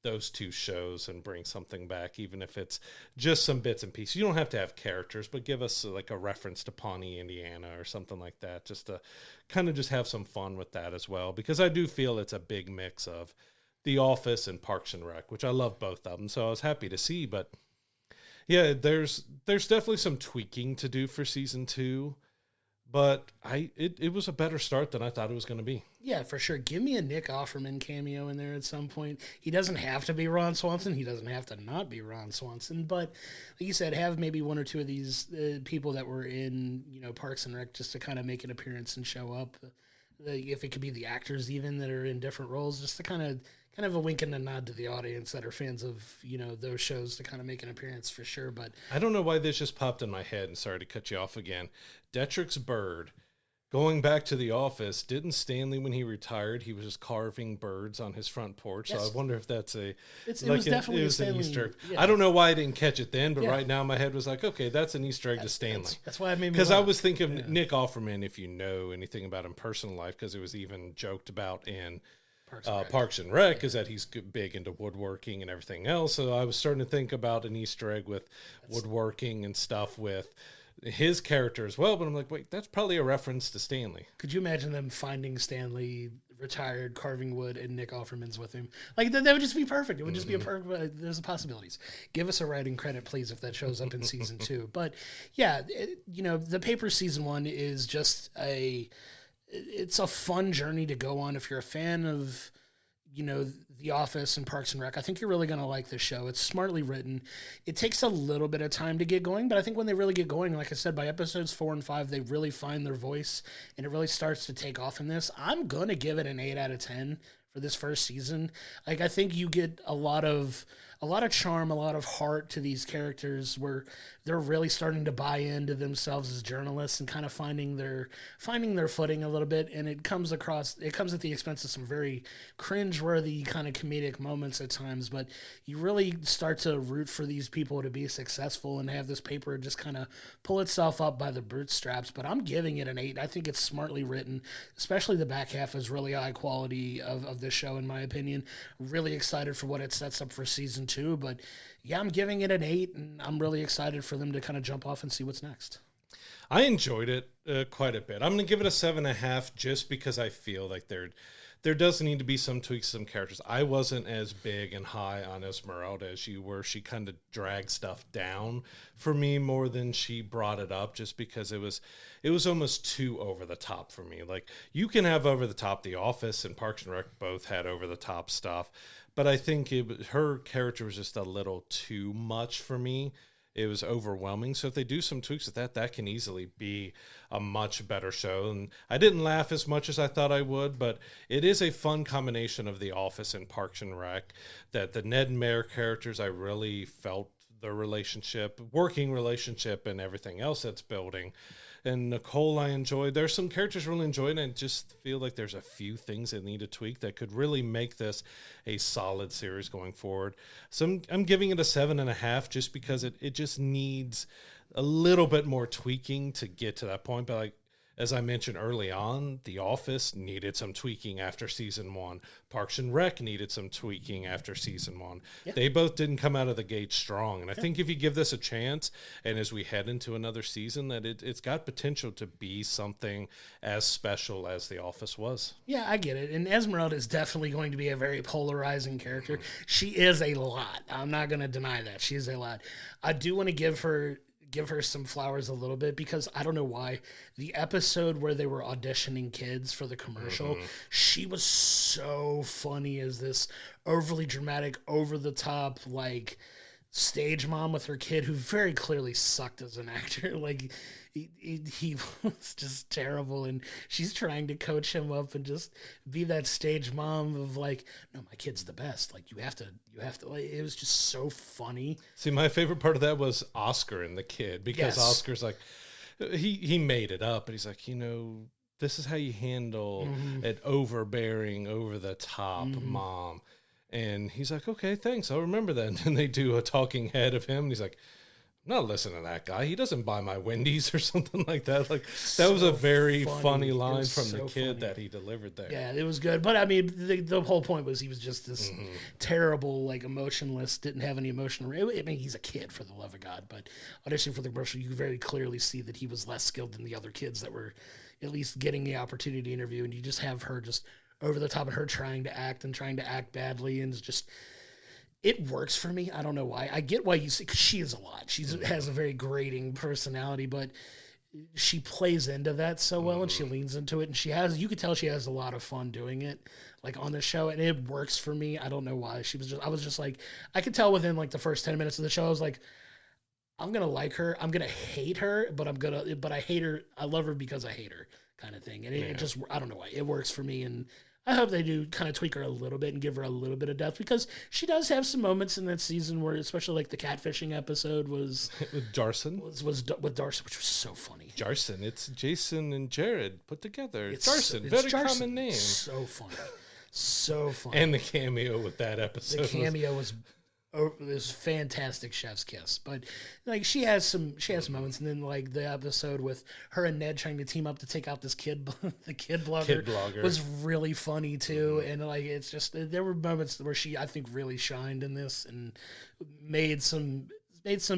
those two shows and bring something back, even if it's just some bits and pieces. You don't have to have characters, but give us like a reference to Pawnee, Indiana or something like that, just to kind of just have some fun with that as well. Because I do feel it's a big mix of The Office and Parks and Rec, which I love both of them. So I was happy to see, but yeah, there's definitely some tweaking to do for season 2, but it was a better start than I thought it was going to be. Yeah, for sure. Give me a Nick Offerman cameo in there at some point. He doesn't have to be Ron Swanson. He doesn't have to not be Ron Swanson. But like you said, have maybe one or two of these people that were in Parks and Rec just to kind of make an appearance and show up. If it could be the actors even that are in different roles, just to kind of a wink and a nod to the audience that are fans of, those shows to kind of make an appearance for sure. But I don't know why this just popped in my head, and sorry to cut you off again. Detrick's bird, going back to The Office, didn't Stanley, when he retired, he was just carving birds on his front porch. Yes. So I wonder if that's it was definitely an Easter egg. Yeah. I don't know why I didn't catch it then, but right now my head was like, okay, that's an Easter egg to Stanley. That's why I made me because I was thinking of Nick Offerman, if you know anything about him personal life, because it was even joked about in Parks and Rec, is that he's big into woodworking and everything else. So I was starting to think about an Easter egg with woodworking and stuff with his character as well. But I'm like, wait, that's probably a reference to Stanley. Could you imagine them finding Stanley retired carving wood and Nick Offerman's with him? Like that would just be perfect. It would just be a perfect. There's the possibilities. Give us a writing credit, please, if that shows up in season 2. But yeah, the paper season 1 is just it's a fun journey to go on if you're a fan of, The Office and Parks and Rec. I think you're really going to like this show. It's smartly written. It takes a little bit of time to get going, but I think when they really get going, like I said, by episodes 4 and 5, they really find their voice, and it really starts to take off in this. I'm going to give it an 8 out of 10 for this first season. Like, I think you get a lot of charm, a lot of heart to these characters where they're really starting to buy into themselves as journalists and kind of finding their footing a little bit. And it comes at the expense of some very cringe-worthy kind of comedic moments at times, but you really start to root for these people to be successful and have this paper just kind of pull itself up by the bootstraps. But I'm giving it an 8. I think it's smartly written, especially the back half is really high quality of this show, in my opinion. Really excited for what it sets up for season 2, but yeah, I'm giving it an 8, and I'm really excited for them to kind of jump off and see what's next. I enjoyed it quite a bit. I'm going to give it a 7.5 just because I feel like there does need to be some tweaks, some characters. I wasn't as big and high on Esmeralda as you were. She kind of dragged stuff down for me more than she brought it up, just because it was almost too over the top for me. Like, you can have over the top. The Office and Parks and Rec both had over the top stuff, but I think her character was just a little too much for me. It was overwhelming. So if they do some tweaks with that can easily be a much better show. And I didn't laugh as much as I thought I would, but it is a fun combination of The Office and Parks and Rec. That the Ned and Mayor characters, I really felt their relationship, working relationship, and everything else that's building. And Nicole, I enjoyed. There's some characters really enjoyed, and I just feel like there's a few things that need to tweak that could really make this a solid series going forward. So I'm giving it a 7.5 just because it just needs a little bit more tweaking to get to that point. But like, as I mentioned early on, The Office needed some tweaking after season 1. Parks and Rec needed some tweaking after season 1. Yeah. They both didn't come out of the gate strong. And I think if you give this a chance, and as we head into another season, that it's got potential to be something as special as The Office was. Yeah, I get it. And Esmeralda is definitely going to be a very polarizing character. She is a lot. I'm not going to deny that. She is a lot. I do want to give her some flowers a little bit because I don't know why. The episode where they were auditioning kids for the commercial, she was so funny as this overly dramatic, over the top, like stage mom with her kid who very clearly sucked as an actor. Like he was just terrible, and she's trying to coach him up and just be that stage mom of like, no, my kid's the best. Like you have to. Like, it was just so funny. See, my favorite part of that was Oscar and the kid because Oscar's like, he made it up, and he's like, this is how you handle an overbearing, over the top mom. And he's like, okay, thanks. I'll remember that. And then they do a talking head of him. And he's like, I'm not listening to that guy. He doesn't buy my Wendy's or something like that. Like that was a very funny line from the kid that he delivered there. Yeah, it was good. But I mean, the whole point was he was just this terrible, like emotionless, didn't have any emotion. I mean, he's a kid, for the love of God. But auditioning for the commercial, you very clearly see that he was less skilled than the other kids that were at least getting the opportunity to interview. And you just have her just over the top of her trying to act badly, and it's just, it works for me. I don't know why. I get why you say, because she is a lot. She has a very grating personality, but she plays into that so well, and she leans into it, and you could tell she has a lot of fun doing it, like on the show, and it works for me. I don't know why. I was just like, I could tell within like the first 10 minutes of the show, I was like, I'm going to like her. I'm going to hate her, but I hate her. I love her because I hate her, kind of thing. And it just, I don't know why. It works for me, and I hope they do kind of tweak her a little bit and give her a little bit of depth, because she does have some moments in that season where, especially like the catfishing episode was with Jarson, was with Darson, which was so funny. Jarson, it's Jason and Jared put together. It's Jarson, very Jarson. Common name. So funny, so funny. And the cameo with that episode. The cameo was this fantastic chef's kiss. But like she has some moments, and then like the episode with her and Ned trying to team up to take out this kid the kid blogger was really funny too. And like it's just, there were moments where she, I think, really shined in this and made some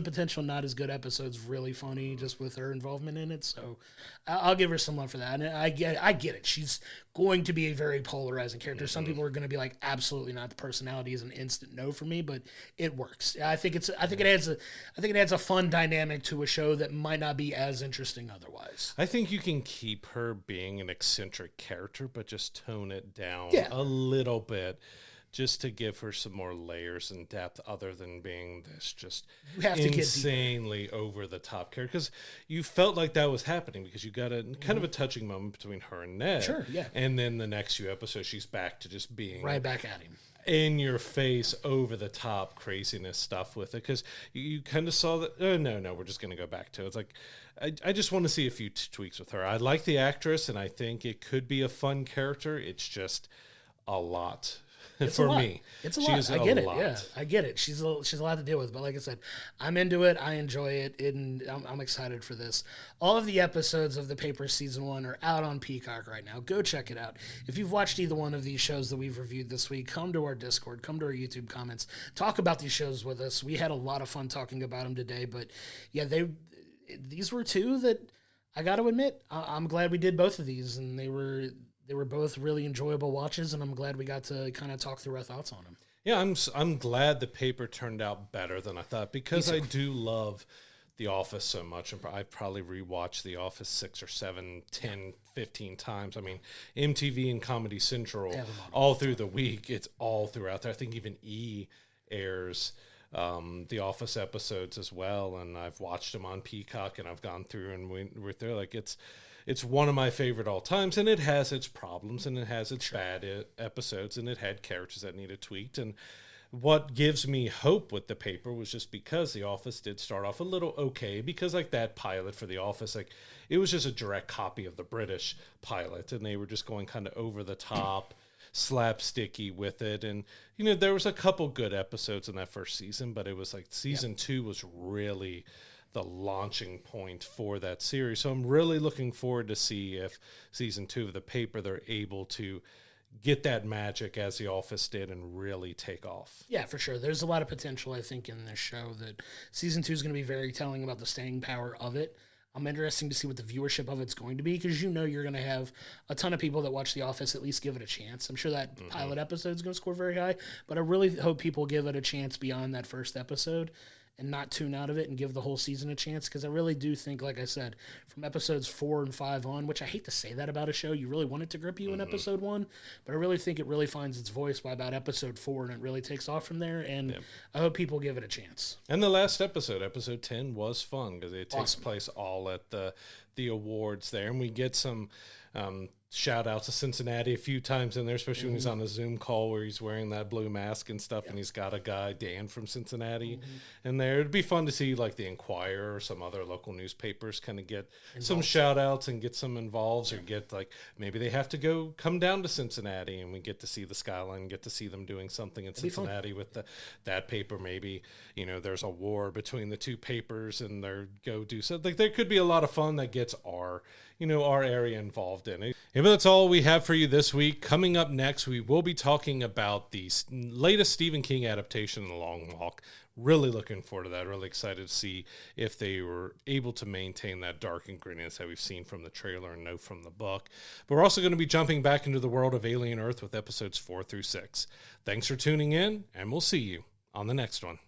potential not as good episodes really funny just with her involvement in it. So I'll give her some love for that. And I get it. She's going to be a very polarizing character. Some people are going to be like, absolutely not. The personality is an instant no for me, but it works. I think it adds a fun dynamic to a show that might not be as interesting otherwise. I think you can keep her being an eccentric character, but just tone it down a little bit, just to give her some more layers and depth, other than being this just insanely over-the-top character. Because you felt like that was happening, because you got a kind of a touching moment between her and Ned. Sure, yeah. And then the next few episodes, she's back to just being right back at him. In your face, over-the-top craziness stuff with it. Because you kind of saw that, no, we're just going to go back to it. It's like, I just want to see a few tweaks with her. I like the actress, and I think it could be a fun character. It's just a lot. For me, it's a lot. I get it. Yeah, I get it. She's a lot to deal with, but like I said, I'm into it. I enjoy it, and I'm excited for this. All of the episodes of The Paper Season 1 are out on Peacock right now. Go check it out. If you've watched either one of these shows that we've reviewed this week, come to our Discord, come to our YouTube comments, talk about these shows with us. We had a lot of fun talking about them today, but yeah, these were two that I got to admit, I'm glad we did both of these, and they were both really enjoyable watches, and I'm glad we got to kind of talk through our thoughts on them. Yeah, I'm glad The Paper turned out better than I thought, because I do love The Office so much. And I've probably rewatched The Office 6 or 7, 10, 15 times. I mean, MTV and Comedy Central all through the week. It's all throughout there. I think even E airs The Office episodes as well, and I've watched them on Peacock, and I've gone through, and we're there. Like it's one of my favorite all times, and it has its problems, and it has its bad episodes, and it had characters that needed tweaked. And what gives me hope with the paper was just because The Office did start off a little okay, because like that pilot for The Office, like it was just a direct copy of the British pilot, and they were just going kind of over the top, slapsticky with it. And, you know, there was a couple good episodes in that first season, but it was like season 2 was really the launching point for that series. So I'm really looking forward to see if season 2 of the paper, they're able to get that magic as The Office did and really take off. Yeah, for sure. There's a lot of potential, I think, in this show that season 2 is going to be very telling about the staying power of it. I'm interested to see what the viewership of it's going to be, because you know you're going to have a ton of people that watch The Office at least give it a chance. I'm sure that pilot episode is going to score very high, but I really hope people give it a chance beyond that first episode and not tune out of it and give the whole season a chance, because I really do think, like I said, from episodes 4 and 5 on, which I hate to say that about a show, you really want it to grip you in episode 1, but I really think it really finds its voice by about episode 4, and it really takes off from there, and I hope people give it a chance. And the last episode, episode 10, was fun, because it takes place all at the awards there, and we get some shout out to Cincinnati a few times in there, especially when he's on a Zoom call where he's wearing that blue mask and stuff, and he's got a guy, Dan from Cincinnati, in there. It'd be fun to see like the Enquirer or some other local newspapers kind of get some shout outs and get some involved, or get like maybe they have to come down to Cincinnati and we get to see the skyline, get to see them doing something in Cincinnati with that paper. Maybe, you know, there's a war between the two papers and they're go do something. Like, there could be a lot of fun that gets our area involved in it. Yeah, but that's all we have for you this week. Coming up next, we will be talking about the latest Stephen King adaptation, The Long Walk. Really looking forward to that. Really excited to see if they were able to maintain that dark and grittiness that we've seen from the trailer and know from the book. But we're also going to be jumping back into the world of Alien Earth with episodes 4 through 6. Thanks for tuning in, and we'll see you on the next one.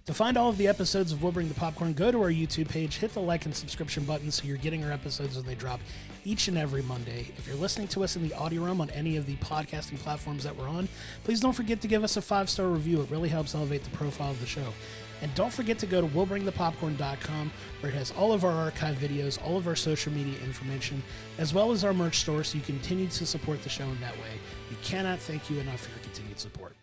To find all of the episodes of We'll Bring the Popcorn, go to our YouTube page, hit the like and subscription button so you're getting our episodes when they drop each and every Monday. If you're listening to us in the audio realm on any of the podcasting platforms that we're on, please don't forget to give us a 5-star review. It really helps elevate the profile of the show. And don't forget to go to willbringthepopcorn.com, where it has all of our archive videos, all of our social media information, as well as our merch store, so you continue to support the show in that way. We cannot thank you enough for your continued support.